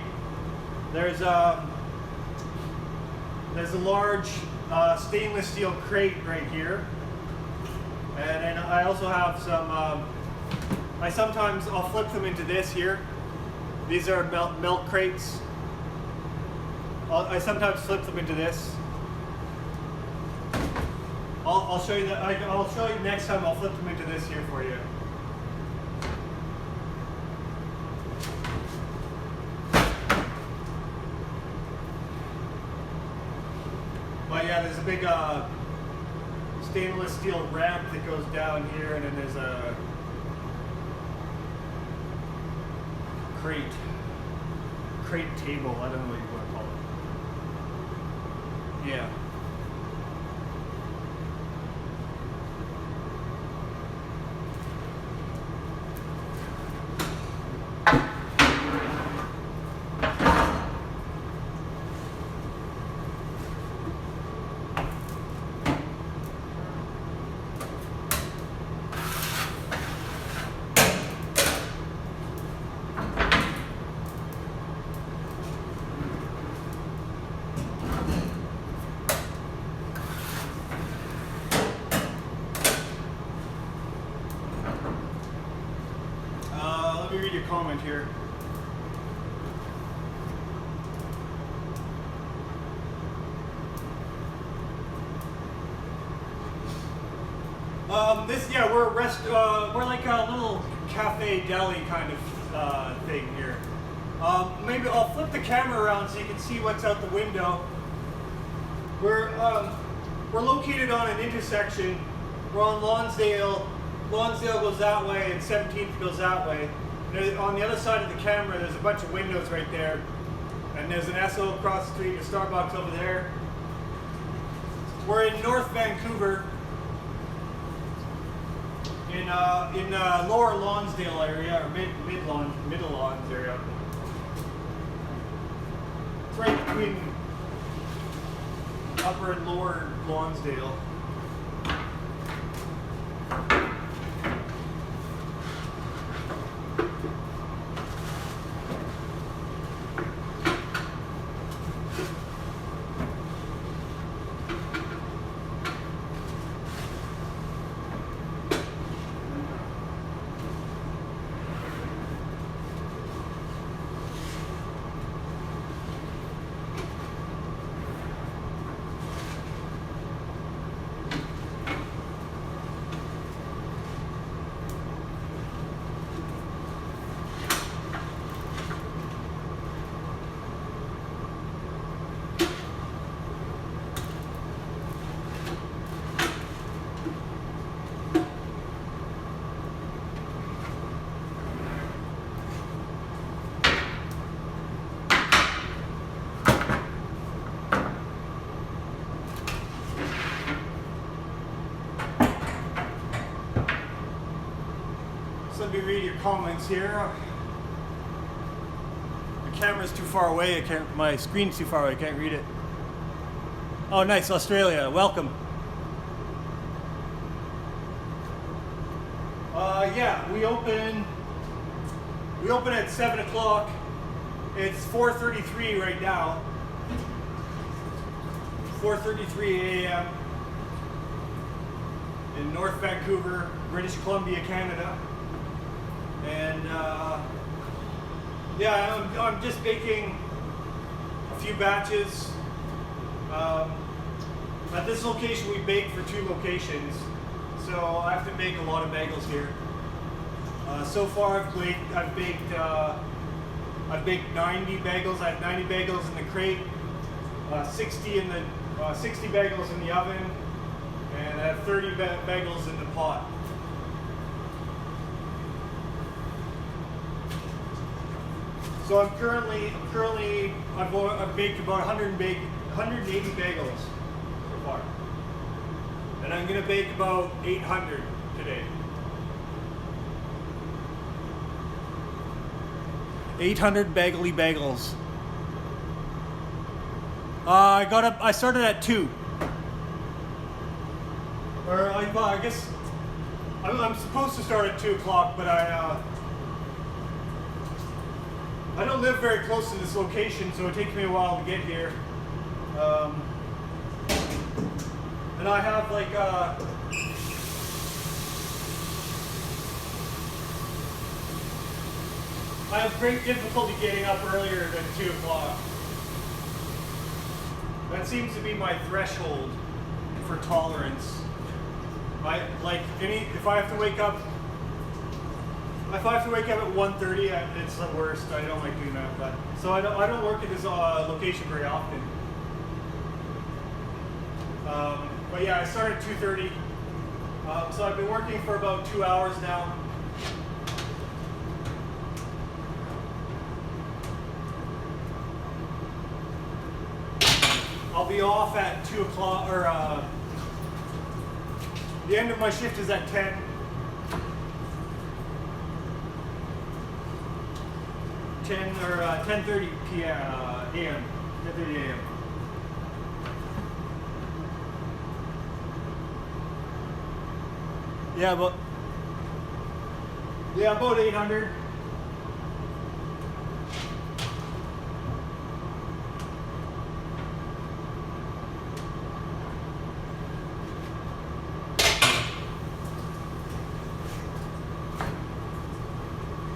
There's a large stainless steel crate right here, and then I also have some. I'll flip them into this here. These are milk crates. I sometimes flip them into this. I'll show you that. I'll show you next time. I'll flip them into this here for you. But yeah, there's a big stainless steel ramp that goes down here, and then there's a crate table. I don't know what you want to call it. Yeah. Let me read your comment here. We're like a little cafe deli kind of thing here. Maybe I'll flip the camera around so you can see what's out the window. We're located on an intersection. We're on Lonsdale. Lonsdale goes that way and 17th goes that way. On the other side of the camera, there's a bunch of windows right there. And there's an Esso across the street, a Starbucks over there. We're in North Vancouver, in Lower Lonsdale area, or Middle Lawns area. It's right between Upper and Lower Lonsdale. Let me read your comments here. The camera's too far away. My screen's too far away. I can't read it. Oh, nice, Australia. Welcome. Yeah, we open at 7 o'clock. It's 4:33 right now. 4:33 a.m. in North Vancouver, British Columbia, Canada. And yeah, I'm just baking a few batches. At this location, we bake for 2 locations, so I have to make a lot of bagels here. So far, I've baked 90 bagels. I have 90 bagels in the crate, 60 bagels in the oven, and I have 30 bagels in the pot. So I've baked about 180 bagels so far, and I'm gonna bake about 800 today. 800 bagels. I started at 2. Or I guess I'm supposed to start at 2 o'clock, but I don't live very close to this location, so it takes me a while to get here. And I have I have great difficulty getting up earlier than 2 o'clock. That seems to be my threshold for tolerance. If I have to wake up at 1:30, it's the worst. I don't like doing that. But so I don't work at this location very often. But yeah, I started at 2:30. So I've been working for about 2 hours now. I'll be off at 2 o'clock, or the end of my shift is at 10. 10:30 p.m. a.m. 10:30 a.m. Yeah, about 800.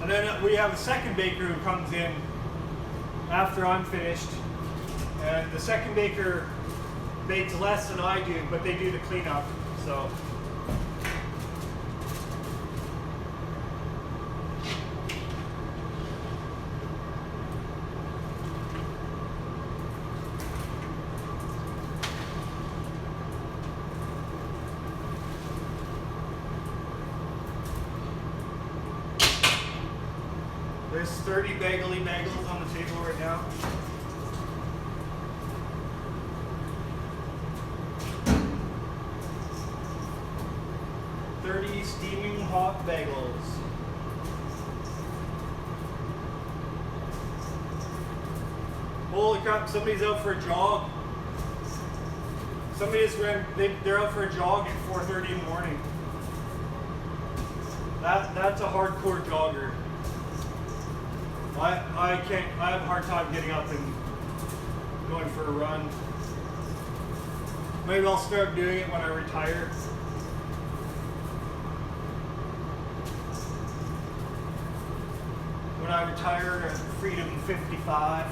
And then we have a second baker who comes in after I'm finished. And the second baker bakes less than I do, but they do the cleanup. So. There's 30 bagel-y bagels on the table right now. Steaming hot bagels. Holy crap, somebody's out for a jog. Somebody just ran, they're out for a jog at 4:30 in the morning. That's a hardcore jogger. I have a hard time getting up and going for a run. Maybe I'll start doing it when I retire. When I retire at Freedom 55.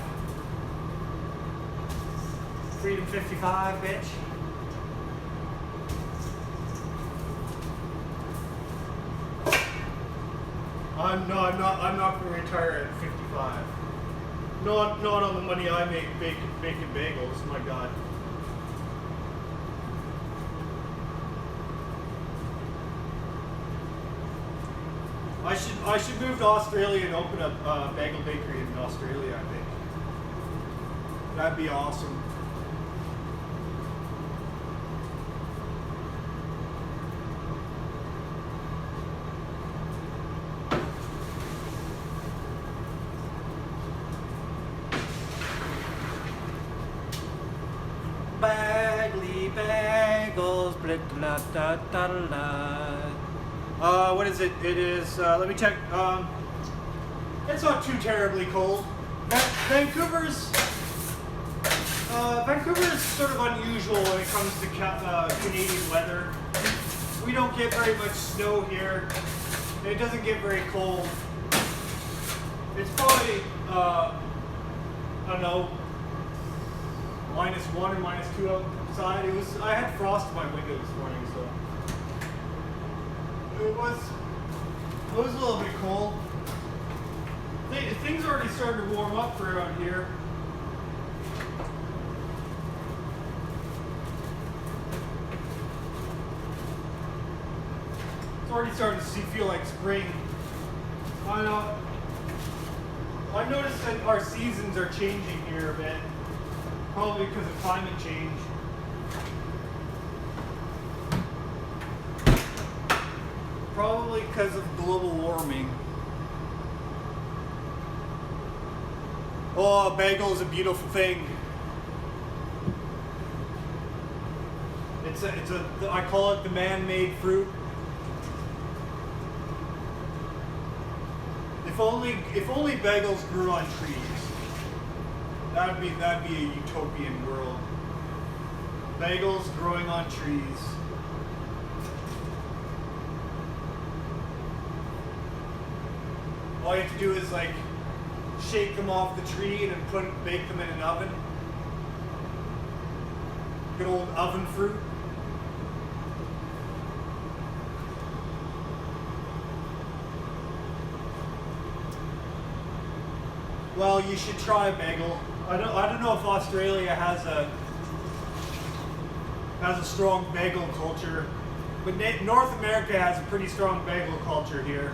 Freedom 55, bitch. I'm not going to retire at 55. Not on the money I make baking bagels. My God. I should move to Australia and open up a bagel bakery in Australia, I think. That'd be awesome. Bagly bagels, blah, blah, blah, blah, blah. What is it? It is, let me check. It's not too terribly cold. Vancouver's sort of unusual when it comes to Canadian weather. We don't get very much snow here. It doesn't get very cold. It's probably, I don't know, -1 or -2 outside. I had frost in my window this morning, so it was a little bit cold. Things are already starting to warm up for around here. It's already starting to feel like spring. I've noticed that our seasons are changing here a bit. Probably because of climate change. Probably because of global warming. Oh, a bagel is a beautiful thing. I call it the man-made fruit. If only bagels grew on trees. That'd be a utopian world. Bagels growing on trees. All you have to do is like shake them off the tree and then bake them in an oven. Good old oven fruit. Well, you should try a bagel. I don't know if Australia has a strong bagel culture, but North America has a pretty strong bagel culture here.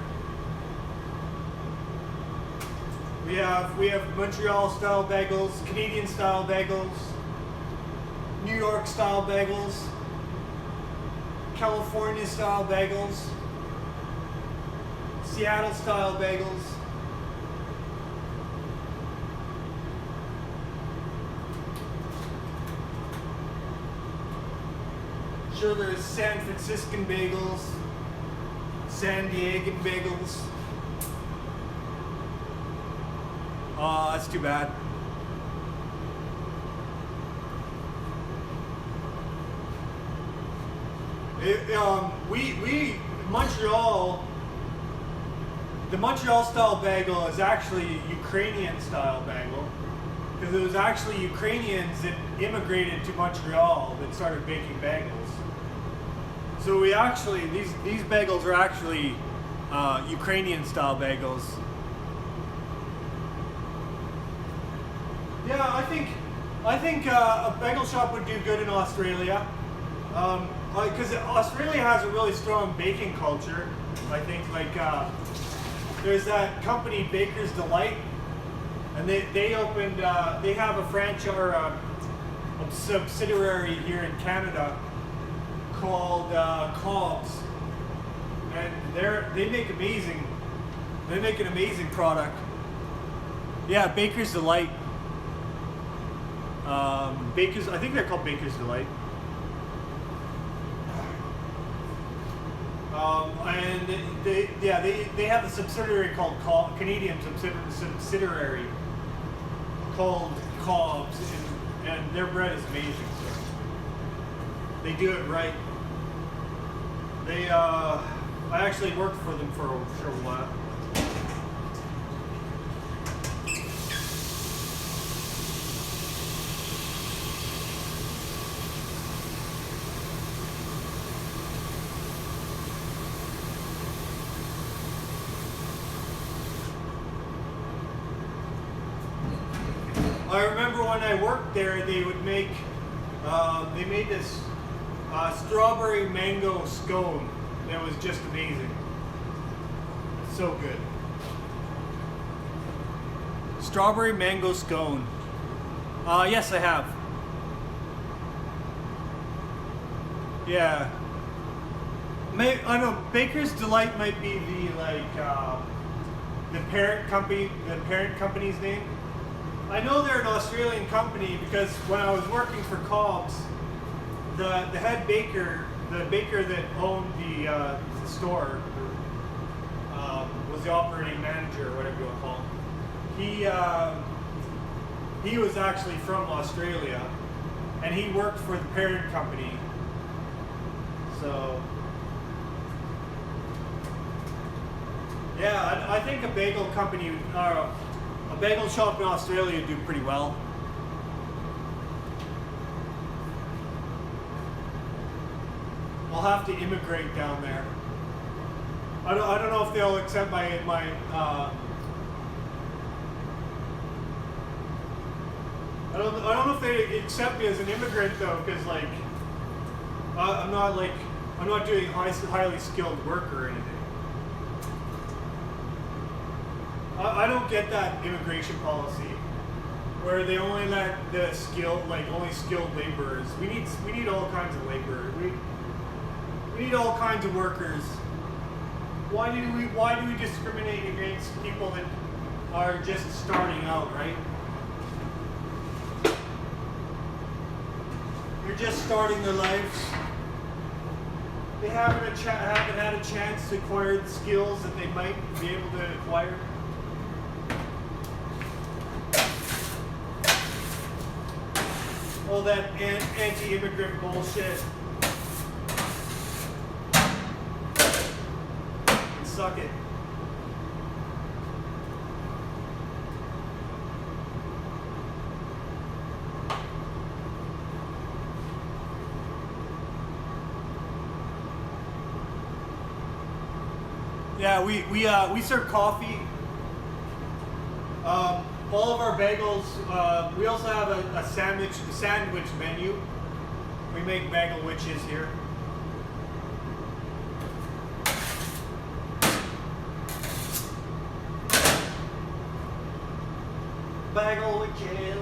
We have Montreal style bagels, Canadian style bagels, New York style bagels, California style bagels, Seattle style bagels. Sure, there's San Franciscan bagels, San Diegan bagels. That's too bad. Montreal, the Montreal style bagel is actually a Ukrainian style bagel, because it was actually Ukrainians that immigrated to Montreal that started baking bagels. So these bagels are actually Ukrainian style bagels. Yeah, I think a bagel shop would do good in Australia, because Australia has a really strong baking culture. I think there's that company Baker's Delight, and they opened they have a franchise or a subsidiary here in Canada called Cobb's, and they make an amazing product. Yeah, Baker's Delight. I think they're called Baker's Delight. And they have a subsidiary called Canadian subsidiary called Cobb's, and their bread is amazing. So they do it right. I actually worked for them for a short while. I remember when I worked there, they would make, they made this strawberry mango scone that was just amazing. So good. Strawberry mango scone. Yes, I have. Yeah. I know Baker's Delight might be the parent company's name. I know they're an Australian company because when I was working for Cobb's, the head baker, the baker that owned the store, was the operating manager or whatever you want to call him. He was actually from Australia, and he worked for the parent company. So yeah, I think a bagel company, a bagel shop in Australia would do pretty well. I'll have to immigrate down there. I don't know if they'll accept my I don't know if they accept me as an immigrant though, because like I'm not doing highly skilled work or anything. I don't get that immigration policy where they only let the only skilled laborers. We need all kinds of labor. We need all kinds of workers. Why do we discriminate against people that are just starting out, right? They're just starting their lives. They haven't had a chance to acquire the skills that they might be able to acquire. All that anti-immigrant bullshit. Suck it. Yeah, we serve coffee. All of our bagels. We also have a sandwich menu. We make bagel witches here. Bagel witches.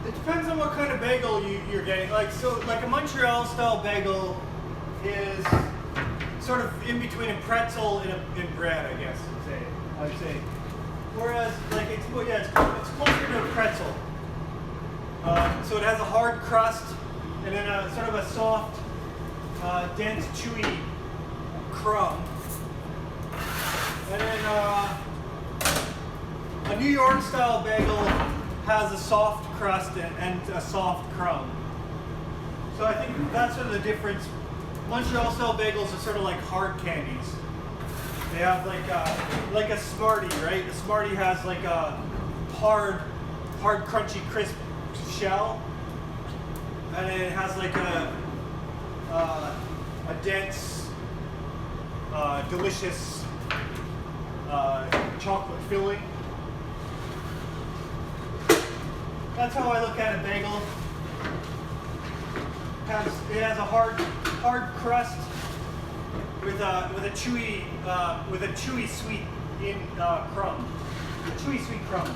It depends on what kind of bagel you're getting. Like a Montreal style bagel is sort of in between a pretzel and bread, I guess I'd say. Whereas like it's closer to a pretzel. hard crust and then a sort of a soft, dense, chewy crumb. And then a New York style bagel has a soft crust and a soft crumb. So I think that's sort of the difference. Montreal style bagels are sort of like hard candies. They have like a Smartie, right? A Smartie has like a hard, crunchy, crisp shell, and then it has like a dense, delicious chocolate filling. That's how I look at a bagel. It has a hard crust with a chewy sweet crumb. A chewy sweet crumb.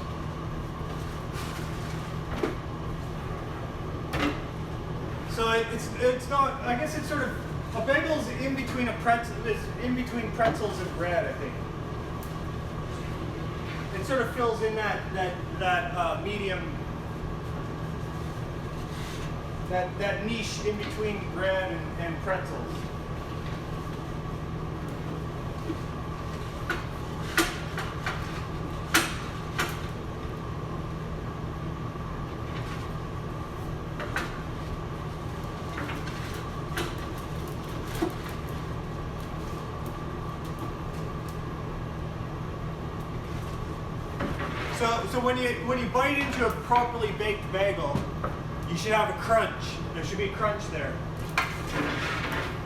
So it's not. I guess it's sort of a bagel's in between a pretzel. Is in between pretzels and bread. I think it sort of fills in that medium. That niche in between bread and pretzels. So when you bite into a properly baked bagel, you should have a crunch. There should be a crunch there.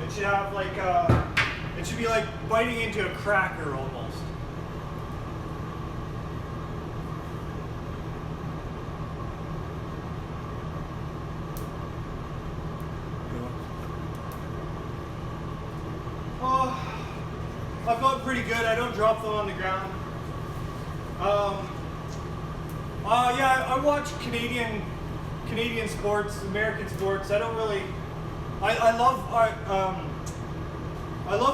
It should have it should be like biting into a cracker almost. Oh, I've gotten pretty good. I don't drop them on the ground. Yeah, I watch Canadian sports, American sports. I don't really. I love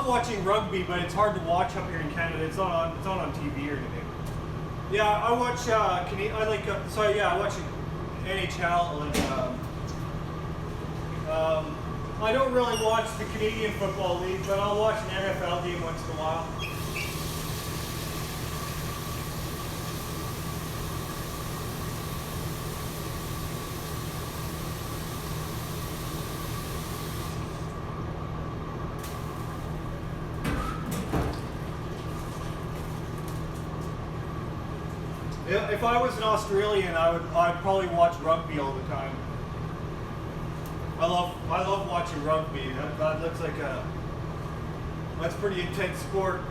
watching rugby, but it's hard to watch up here in Canada. It's not on TV or anything. Yeah, I watch I watch NHL and I don't really watch the Canadian Football League, but I'll watch an NFL game once in a while. If I was an Australian, I'd probably watch rugby all the time. I love watching rugby. That looks like that's pretty intense sport.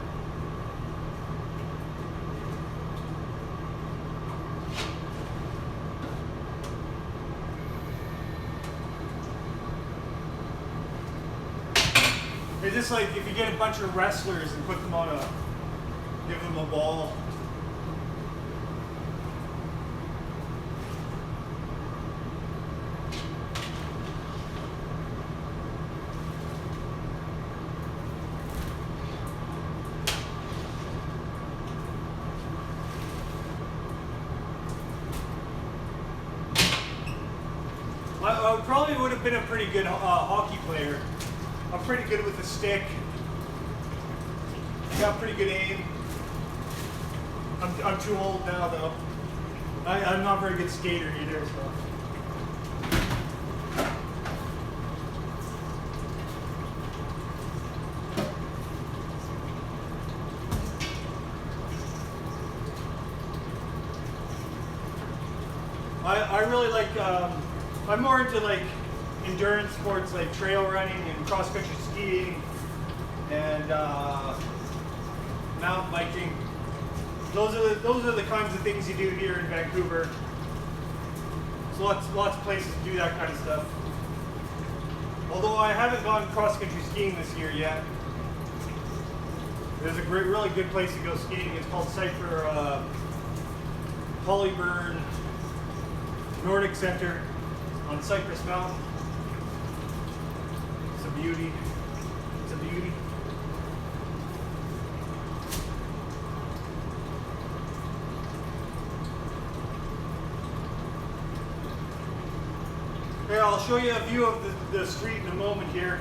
It's just like if you get a bunch of wrestlers and put them give them a ball. I probably would have been a pretty good hockey player. I'm pretty good with the stick. Got pretty good aim. I'm too old now though. I'm not a very good skater either. So. I really like. I'm more into like endurance sports like trail running and cross country skiing and mountain biking. Those are the kinds of things you do here in Vancouver. So lots of places to do that kind of stuff. Although I haven't gone cross country skiing this year yet. There's a really good place to go skiing. It's called Hollyburn Nordic Center on Cypress Mountain. It's a beauty. It's a beauty. Here, I'll show you a view of the street in a moment here.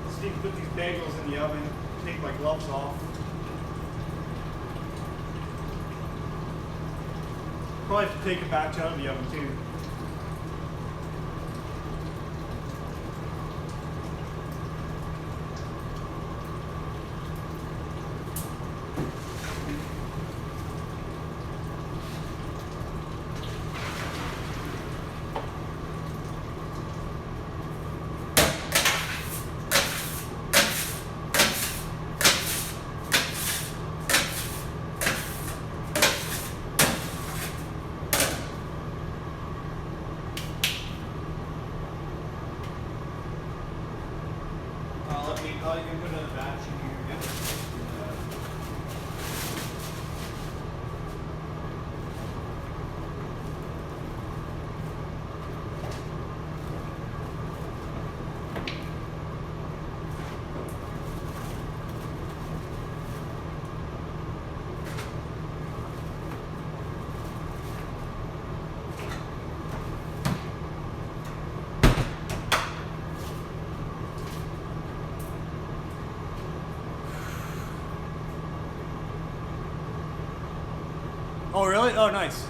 Just need to put these bagels in the oven. Take my gloves off. Probably have to take a batch out of the oven too. You can put another batch in here again. Oh really? Oh nice.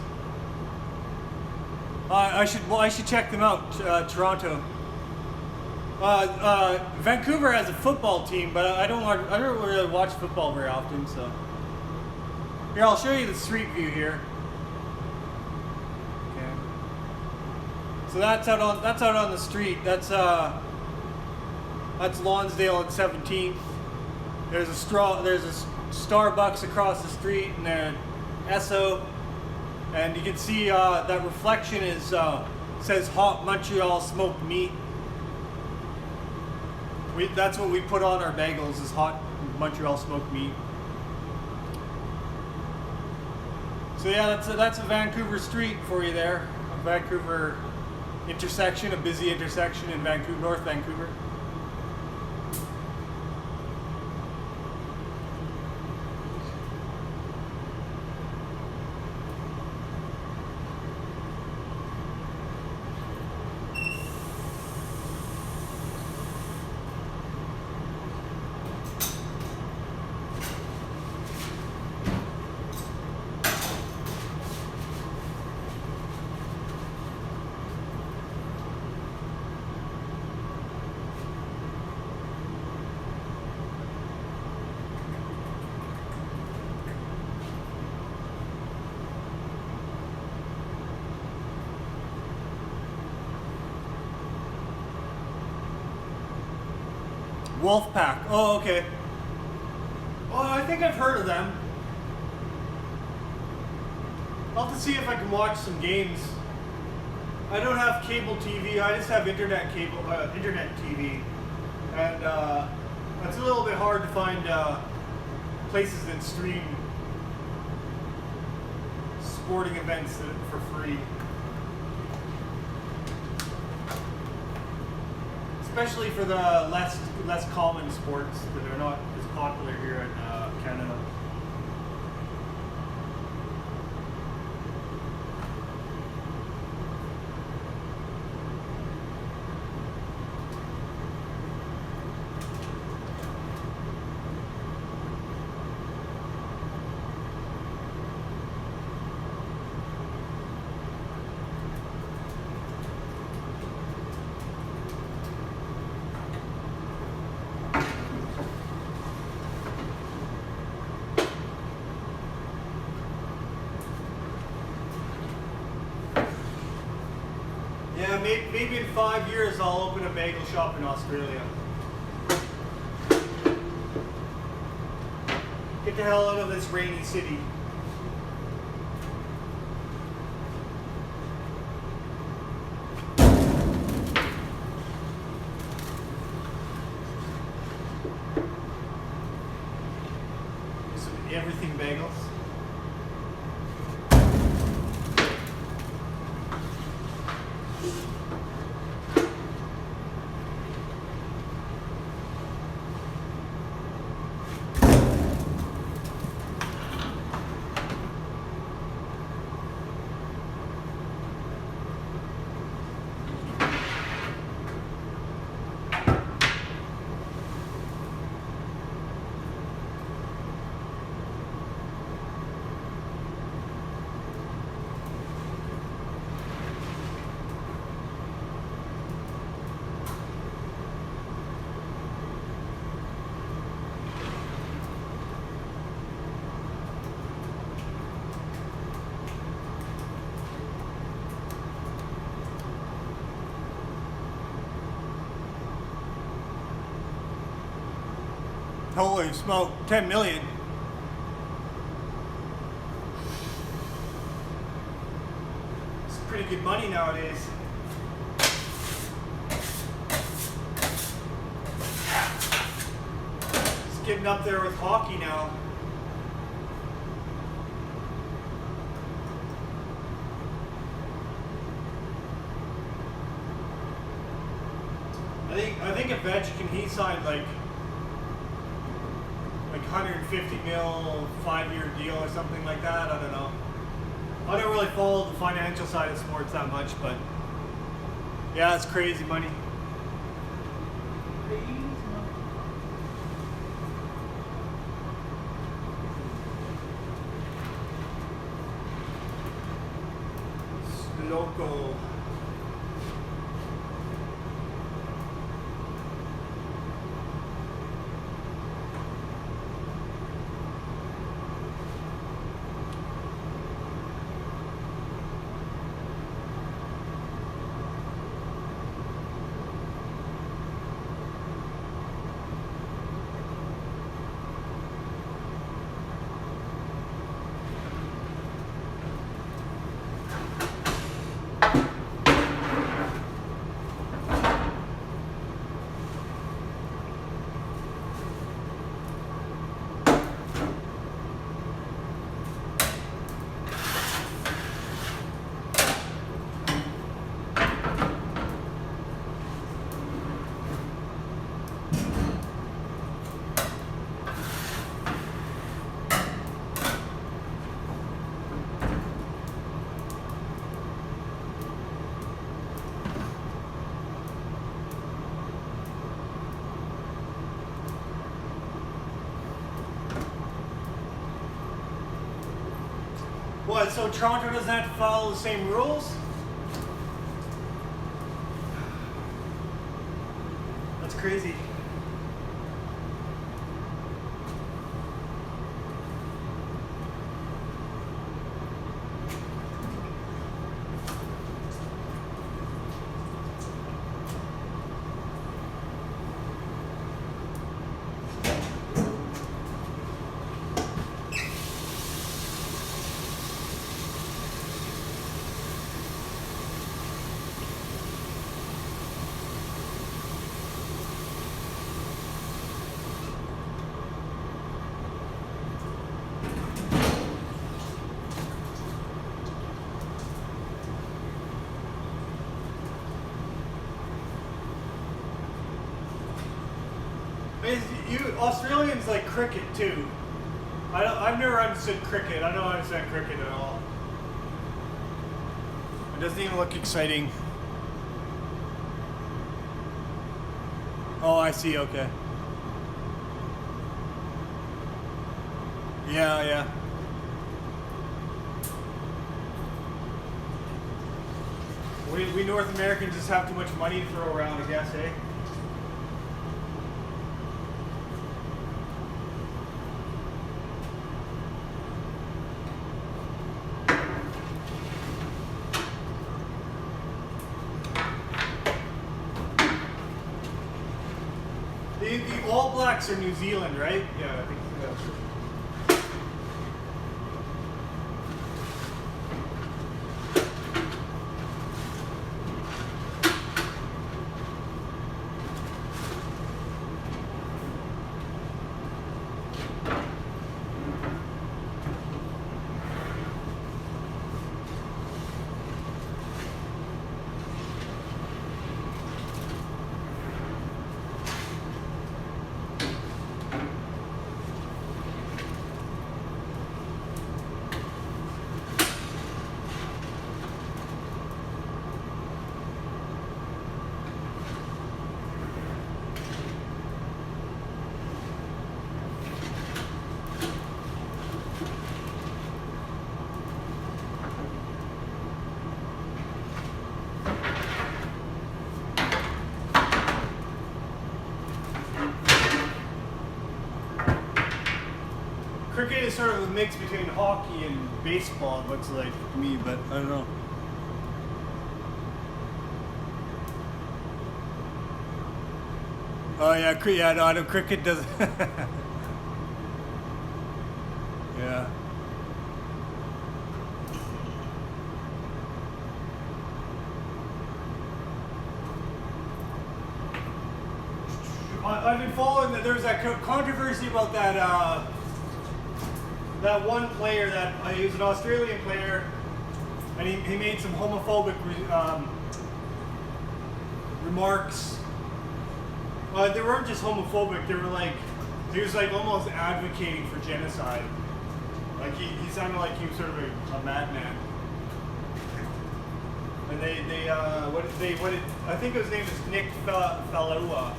I should check them out. Toronto. Vancouver has a football team, but I don't really watch football very often. So here, I'll show you the street view here. Okay. So that's out on the street. That's Lonsdale at 17th. There's a Starbucks across the street, and then Esso, and you can see that reflection is says hot Montreal smoked meat. That's what we put on our bagels, is hot Montreal smoked meat. So yeah, that's a Vancouver street for you there. A Vancouver intersection, a busy intersection in Vancouver, North Vancouver. Wolfpack. Oh, okay. Oh, I think I've heard of them. I'll have to see if I can watch some games. I don't have cable TV. I just have internet TV, and it's a little bit hard to find places that stream sporting events for free. Especially for the less common sports that are not as popular here in Canada. Yeah, maybe in 5 years I'll open a bagel shop in Australia. Get the hell out of this rainy city. Everything bagels. Holy smoke, 10 million. It's pretty good money nowadays. It's getting up there with hockey now. I think Ovechkin, he signed like 150 mil 5-year deal or something like that. I don't know. I don't really follow the financial side of sports that much, but yeah, it's crazy money. It's local. What, so Toronto doesn't have to follow the same rules? That's crazy. Australians like cricket too. I've never understood cricket. I don't understand cricket at all. It doesn't even look exciting. Oh, I see. Okay. Yeah, yeah. We North Americans just have too much money to throw around, I guess, eh? The All Blacks are New Zealand, right? Yeah, I think that's true. Cricket is sort of a mix between hockey and baseball, it looks like to me, but I don't know. Oh yeah, yeah. No, I know cricket does. Yeah. I've been following that. There was that controversy about that one player that he was an Australian player, and he made some homophobic remarks. They weren't just homophobic. They were like, he was like almost advocating for genocide. Like he sounded like he was sort of a madman. And I think his name is Nick Falua.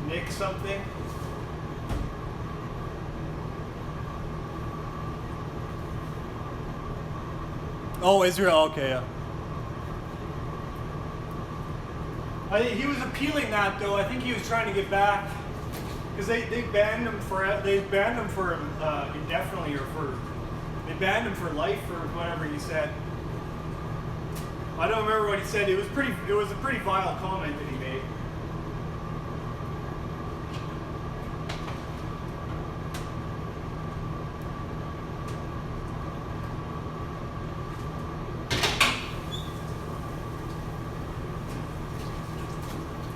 Nick something. Oh, Israel. Okay, yeah. He was appealing that though. I think he was trying to get back because they banned him for indefinitely they banned him for life or whatever he said. I don't remember what he said. It was a pretty vile comment that he made.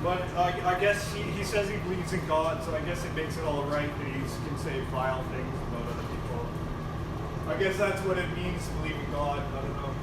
But I guess he says he believes in God, so I guess it makes it all right that he can say vile things about other people. I guess that's what it means to believe in God. I don't know.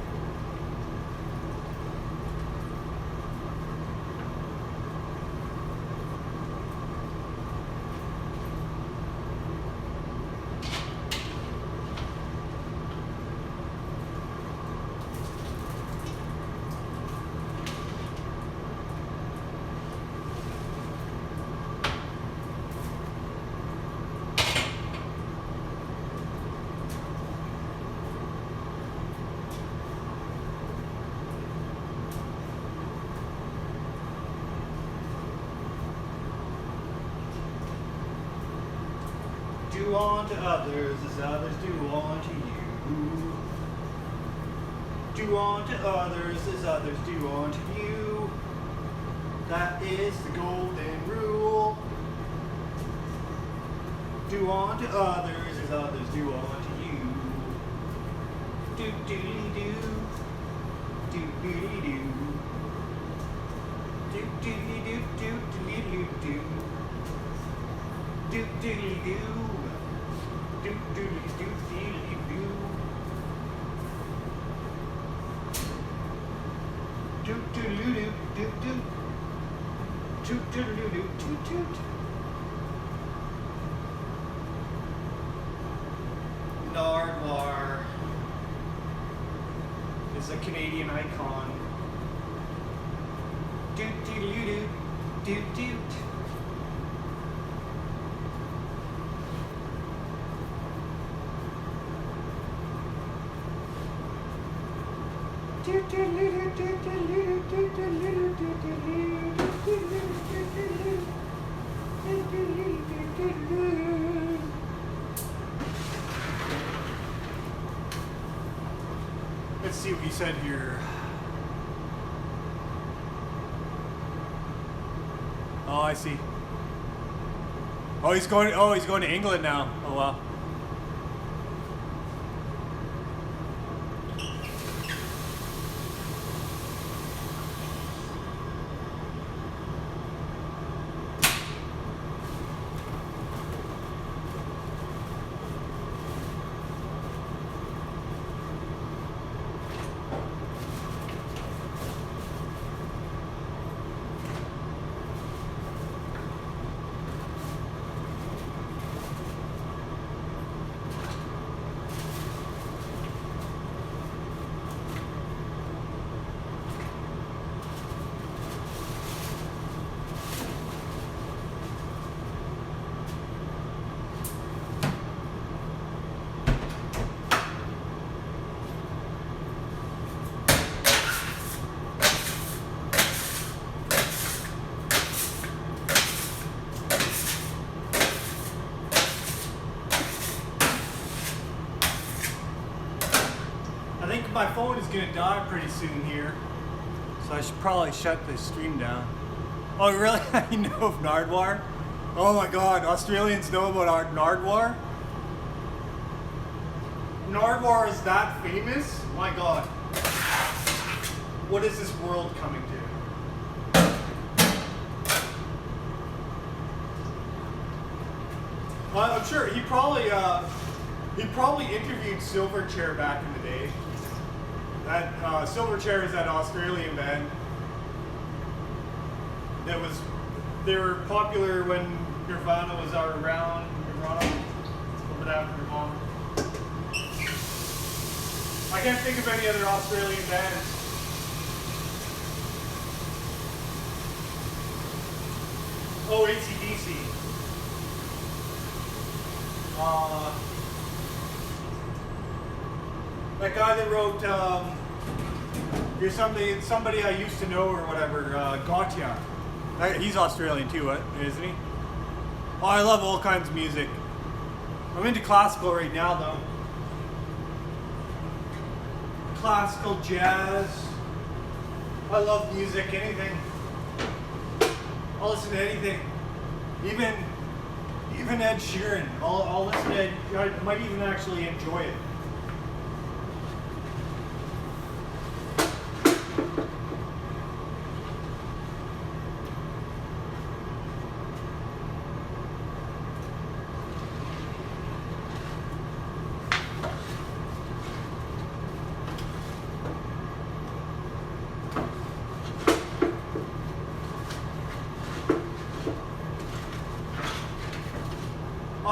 Do unto others as others do unto you. Do unto others as others do unto you. That is the golden rule. Do unto others as others do unto you. Do doody do. Do doody do. Do doody do do doody do. Do doody do. Do do do do do do do do do do do do do do. Nardwar is a Canadian icon. Do do do do do do. Let's see what he said here. Oh, I see. Oh, he's going to England now. Oh wow. my phone is gonna die pretty soon here, so I should probably shut the stream down. Oh, really? You know of Nardwuar? Oh my God, Australians know about Nardwuar? Nardwuar is that famous? My God. What is this world coming to? I'm sure he probably interviewed Silverchair back in the day. That Silverchair is that Australian band that they were popular when Nirvana was around. Nirvana, a little bit after Nirvana. I can't think of any other Australian bands. Oh, AC/DC. That guy that wrote "You're somebody I used to know" or whatever, Gotcha. He's Australian too, isn't he? Oh, I love all kinds of music. I'm into classical right now, though. Classical, jazz. I love music, anything. I'll listen to anything. Even Ed Sheeran. I'll listen to it. I might even actually enjoy it.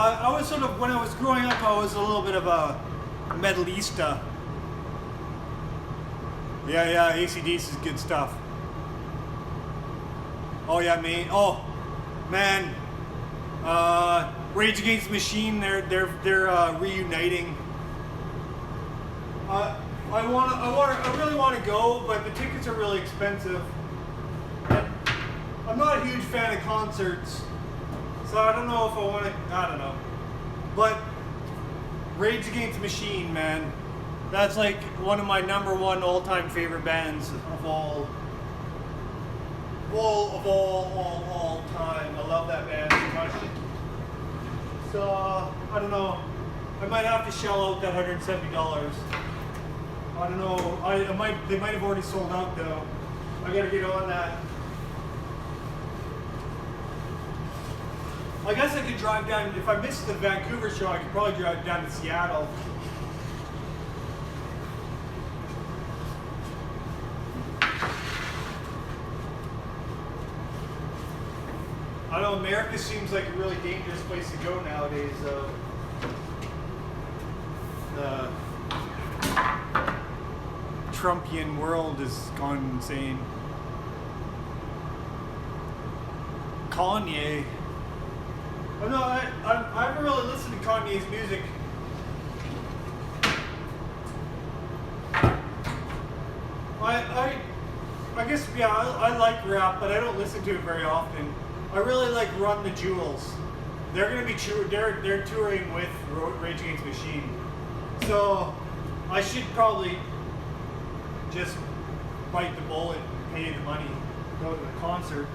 I was sort of, when I was growing up, I was a little bit of a metalista. Yeah, AC/DC is good stuff. Oh yeah, man. Rage Against the Machine, they're reuniting. I really want to go, but the tickets are really expensive. And I'm not a huge fan of concerts. So I don't know if I want to, I don't know. But Rage Against the Machine, man. That's like one of my number one all-time favorite bands of all time. I love that band so much. So, I don't know. I might have to shell out that $170. I don't know. They might have already sold out though. I gotta get on that. I guess I could drive down, if I missed the Vancouver show, I could probably drive down to Seattle. I know America seems like a really dangerous place to go nowadays, though. The Trumpian world has gone insane. Kanye. Oh no, I haven't really listened to Kanye's music. I guess, yeah, I like rap, but I don't listen to it very often. I really like Run the Jewels. They're gonna be they're touring with Rage Against the Machine. So I should probably just bite the bullet and pay the money, go to the concert.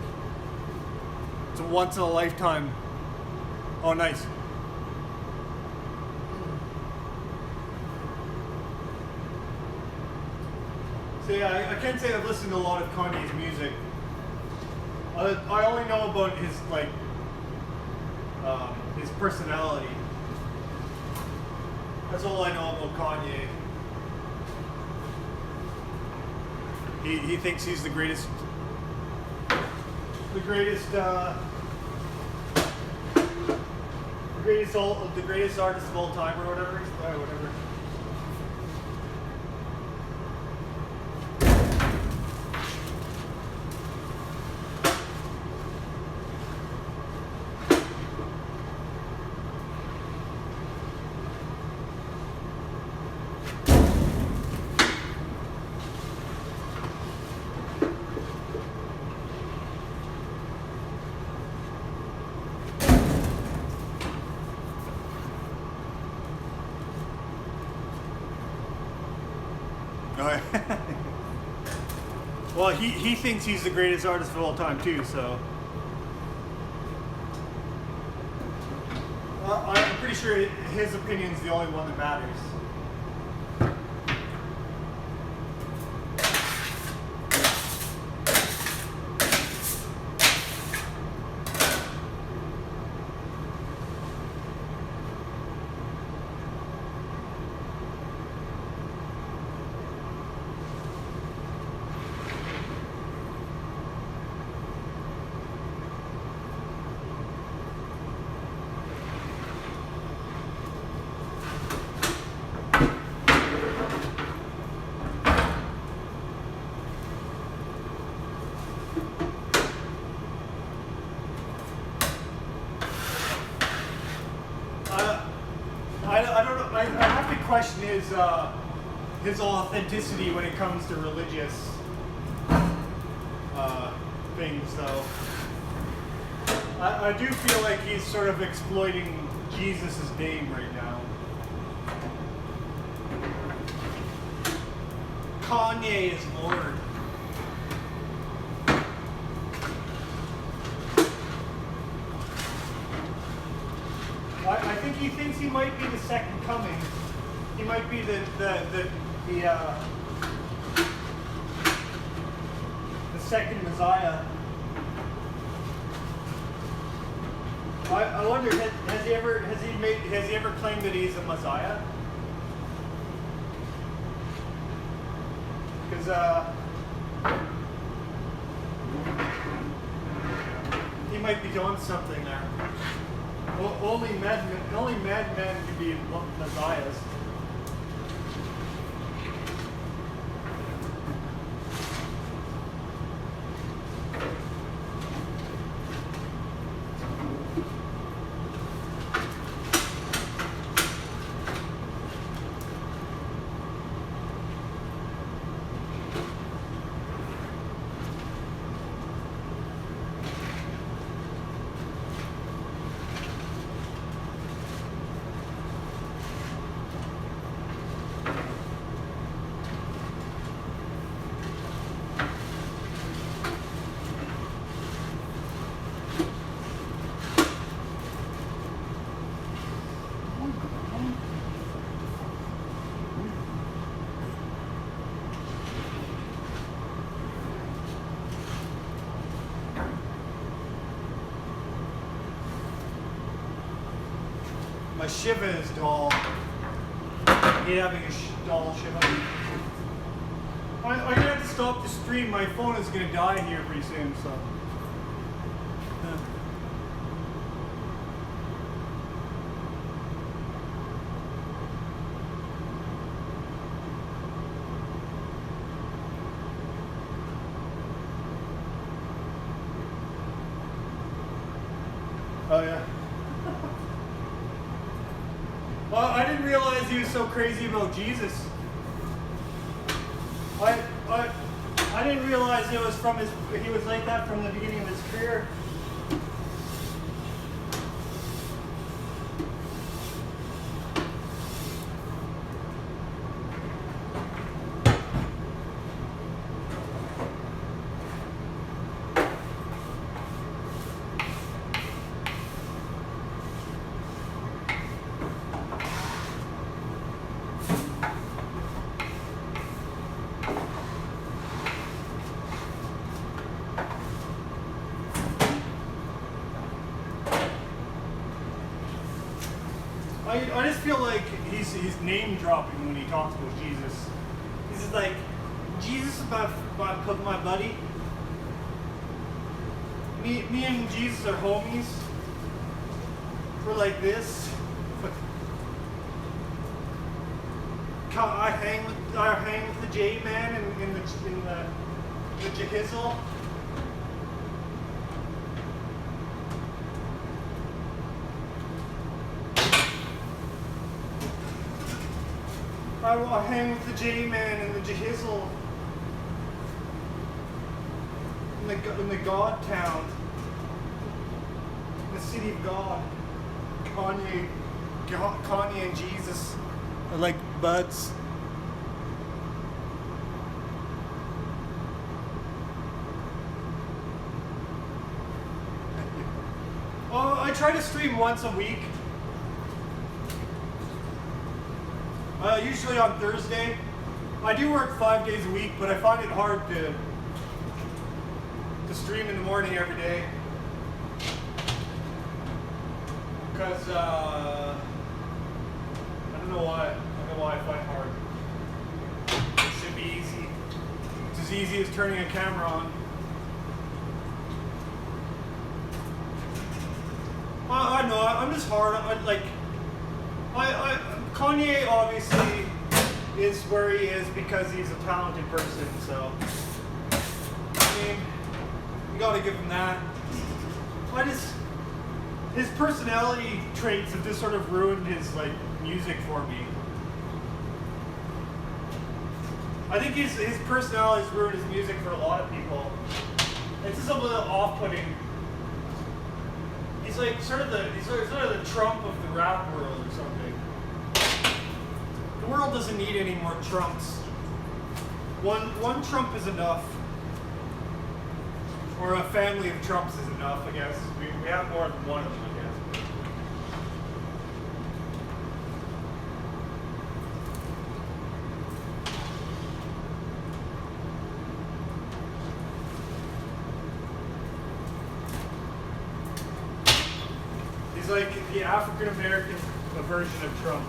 It's a once in a lifetime. Oh, nice. So yeah, I can't say I've listened to a lot of Kanye's music. I only know about his his personality. That's all I know about Kanye. He thinks he's the greatest artist of all time, or whatever. Whatever. Oh, yeah. Well, he thinks he's the greatest artist of all time too, so. I'm pretty sure his opinion's the only one that matters. I don't know. I have to question his authenticity when it comes to religious things, though. I do feel like he's sort of exploiting Jesus' name right now. Kanye is Lord. I think he thinks he might be the second coming. He might be the second Messiah. I wonder, has he ever claimed that he's a Messiah? Because he might be doing something there. Only madmen can be messiahs. My Shiva is dull. I hate having a dull Shiva. I'm gonna have to stop the stream. My phone is gonna die here pretty soon, so. Oh yeah. Well, I didn't realize he was so crazy about Jesus. I didn't realize it was he was like that from the beginning of his career. I just feel like he's name dropping when he talks about Jesus. He's just like, Jesus about my buddy. Me and Jesus are homies. We're like this. I hang with the J man in the Jehizzle. I hang with the J-Man and the Jehizzle in the God town, in the city of God. Kanye and Jesus are like buds. try to stream once a week. Usually on Thursday. I do work 5 days a week, but I find it hard to stream in the morning every day. Because I don't know why. I don't know why I find it hard. It should be easy. It's as easy as turning a camera on. I know. I'm just hard. Kanye obviously is where he is because he's a talented person. So I mean, you gotta give him that. His personality traits have just sort of ruined his music for me. I think his personality has ruined his music for a lot of people. It's just a little off-putting. He's sort of the Trump of the rap world or something. The world doesn't need any more Trumps. One Trump is enough. Or a family of Trumps is enough, I guess. We have more than one of them, I guess. He's like the African American version of Trump.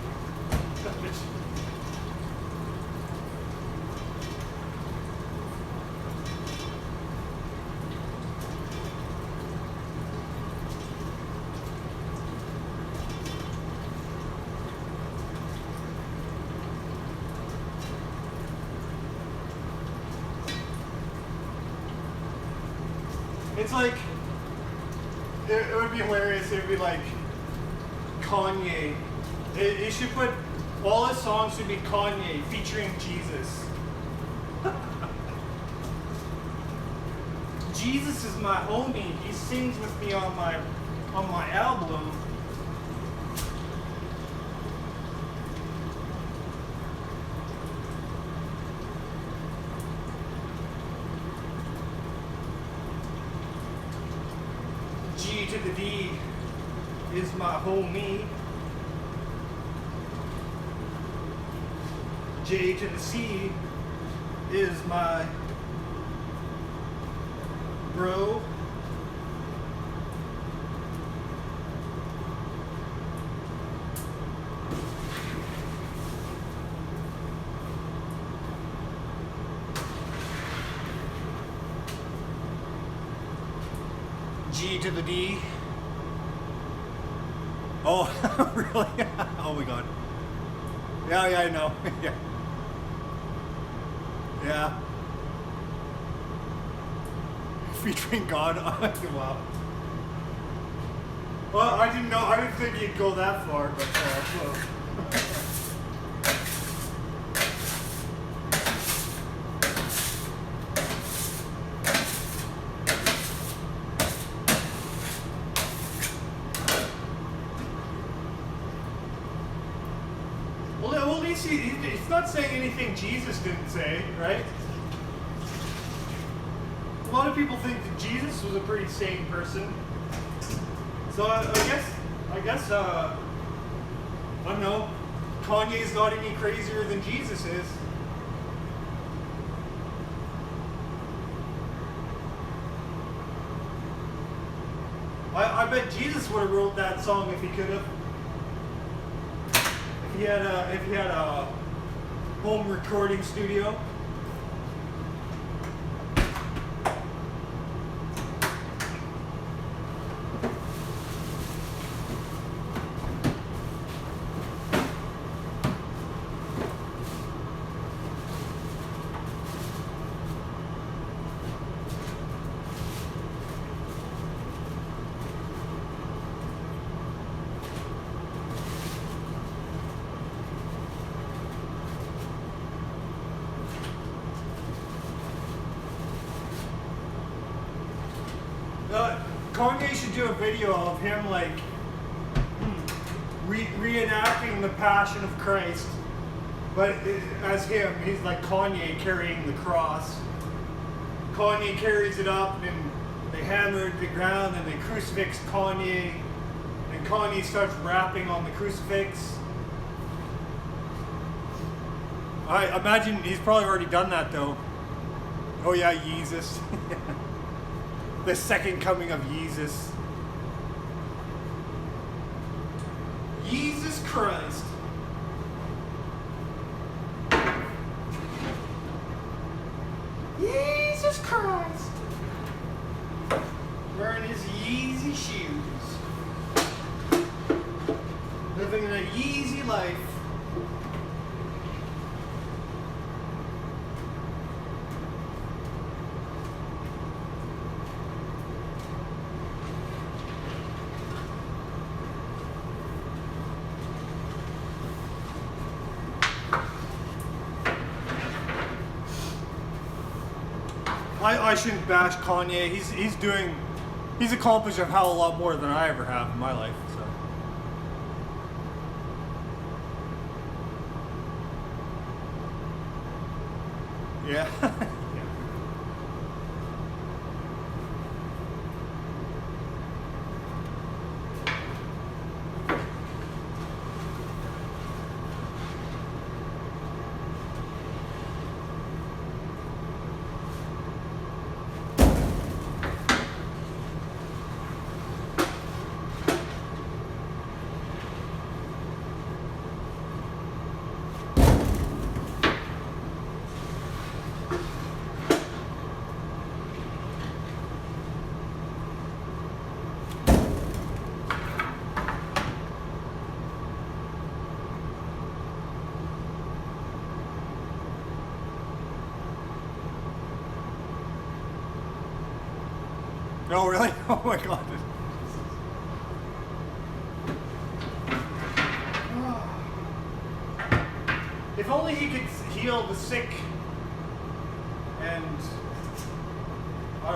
It's like, it would be hilarious. It would be like Kanye. It should put, all his songs should be Kanye featuring Jesus. Jesus is my homie. He sings with me on my album. G to the D is my homie. J to the C is my bro. G to the D. Oh, really? Oh my god. Yeah, I know. Yeah. Yeah. Featuring God. Wow. Well, I didn't think you'd go that far, but well. Well, at least it's not saying anything Jesus didn't say, right? A lot of people think that Jesus was a pretty sane person. So I guess, I don't know, Kanye's not any crazier than Jesus is. I bet Jesus would have wrote that song if he could have. If he had a home recording studio. Kanye should do a video of him reenacting the Passion of Christ, but as him, he's like Kanye carrying the cross. Kanye carries it up and they hammer the ground and they crucifix Kanye Kanye starts rapping on the crucifix. I imagine he's probably already done that though. Oh yeah, Jesus. The second coming of Jesus. Jesus Christ. Jesus Christ. Wearing his Yeezy shoes. Living a Yeezy life. I shouldn't bash Kanye. He's accomplished a hell of a lot more than I ever have in my life. So. Yeah. Oh really? Oh my god. If only he could heal the sick and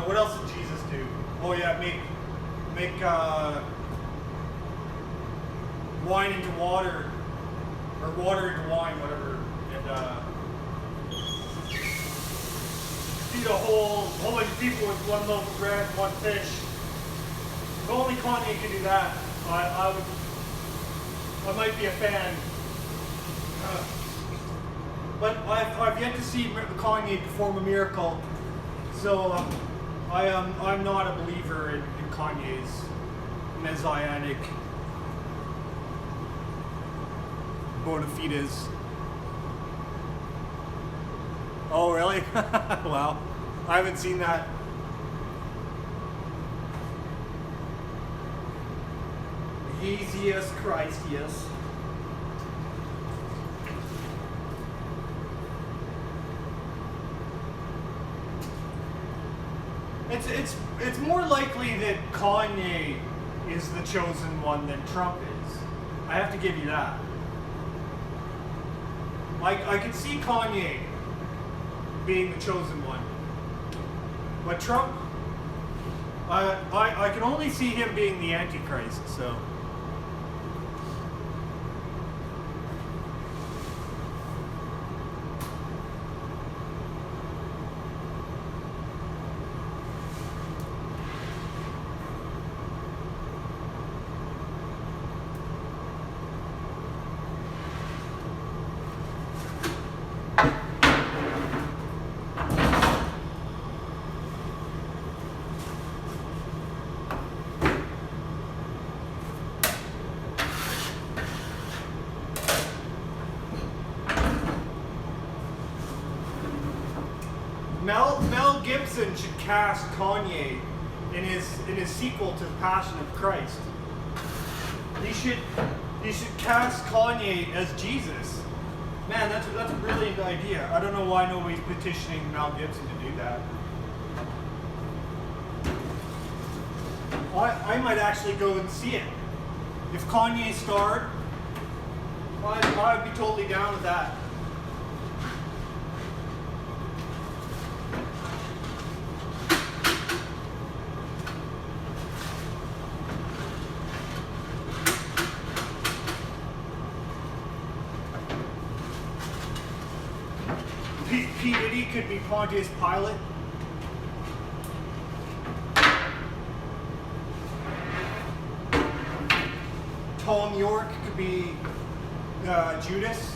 what else did Jesus do? Oh yeah, make wine into water or water into wine, whatever, and feed a whole bunch of people with one loaf of bread, one fish. If only Kanye could do that, I might be a fan. But I've yet to see Kanye perform a miracle, so I'm not a believer in Kanye's messianic bona fides. Oh really? Wow, I haven't seen that. Jesus Christ, yes. It's more likely that Kanye is the chosen one than Trump is. I have to give you that. I could see Kanye being the chosen one, but Trump, I can only see him being the Antichrist. So. Mel Gibson should cast Kanye in his sequel to The Passion of Christ. He should cast Kanye as Jesus. Man, that's a brilliant idea. I don't know why nobody's petitioning Mel Gibson to do that. I might actually go and see it. If Kanye starred, I'd be totally down with that. P. Diddy could be Pontius Pilate. Colin York could be Judas.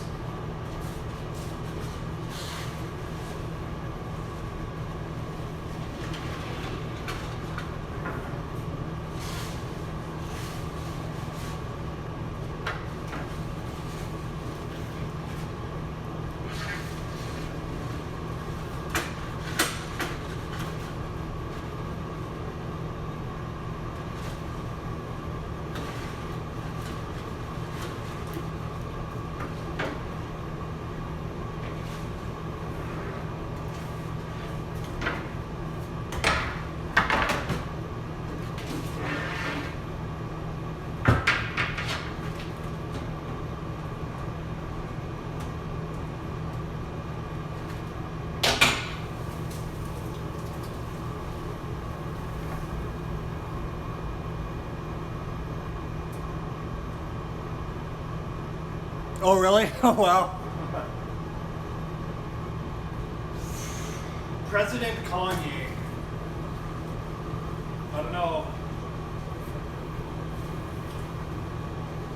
Oh, really? Oh, wow. President Kanye. I don't know.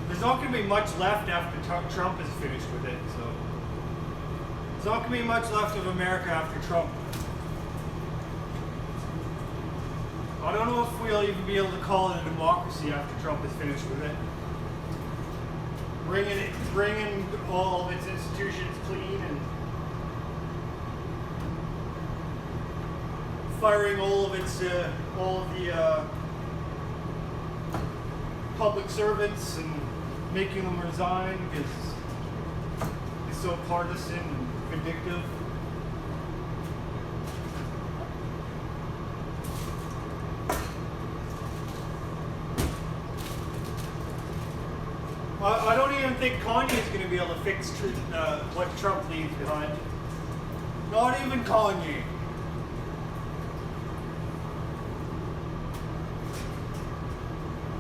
There's not going to be much left after Trump is finished with it, so. There's not going to be much left of America after Trump. I don't know if we'll even be able to call it a democracy after Trump is finished with it. Bringing all of its institutions clean and firing all of the public servants and making them resign because it's so partisan and vindictive. I don't even think Kanye is going to be able to fix what Trump leaves behind. Not even Kanye.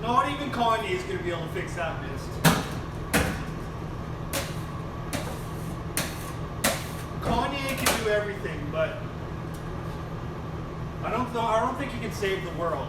Not even Kanye is going to be able to fix that mess. Kanye can do everything, but I don't think he can save the world.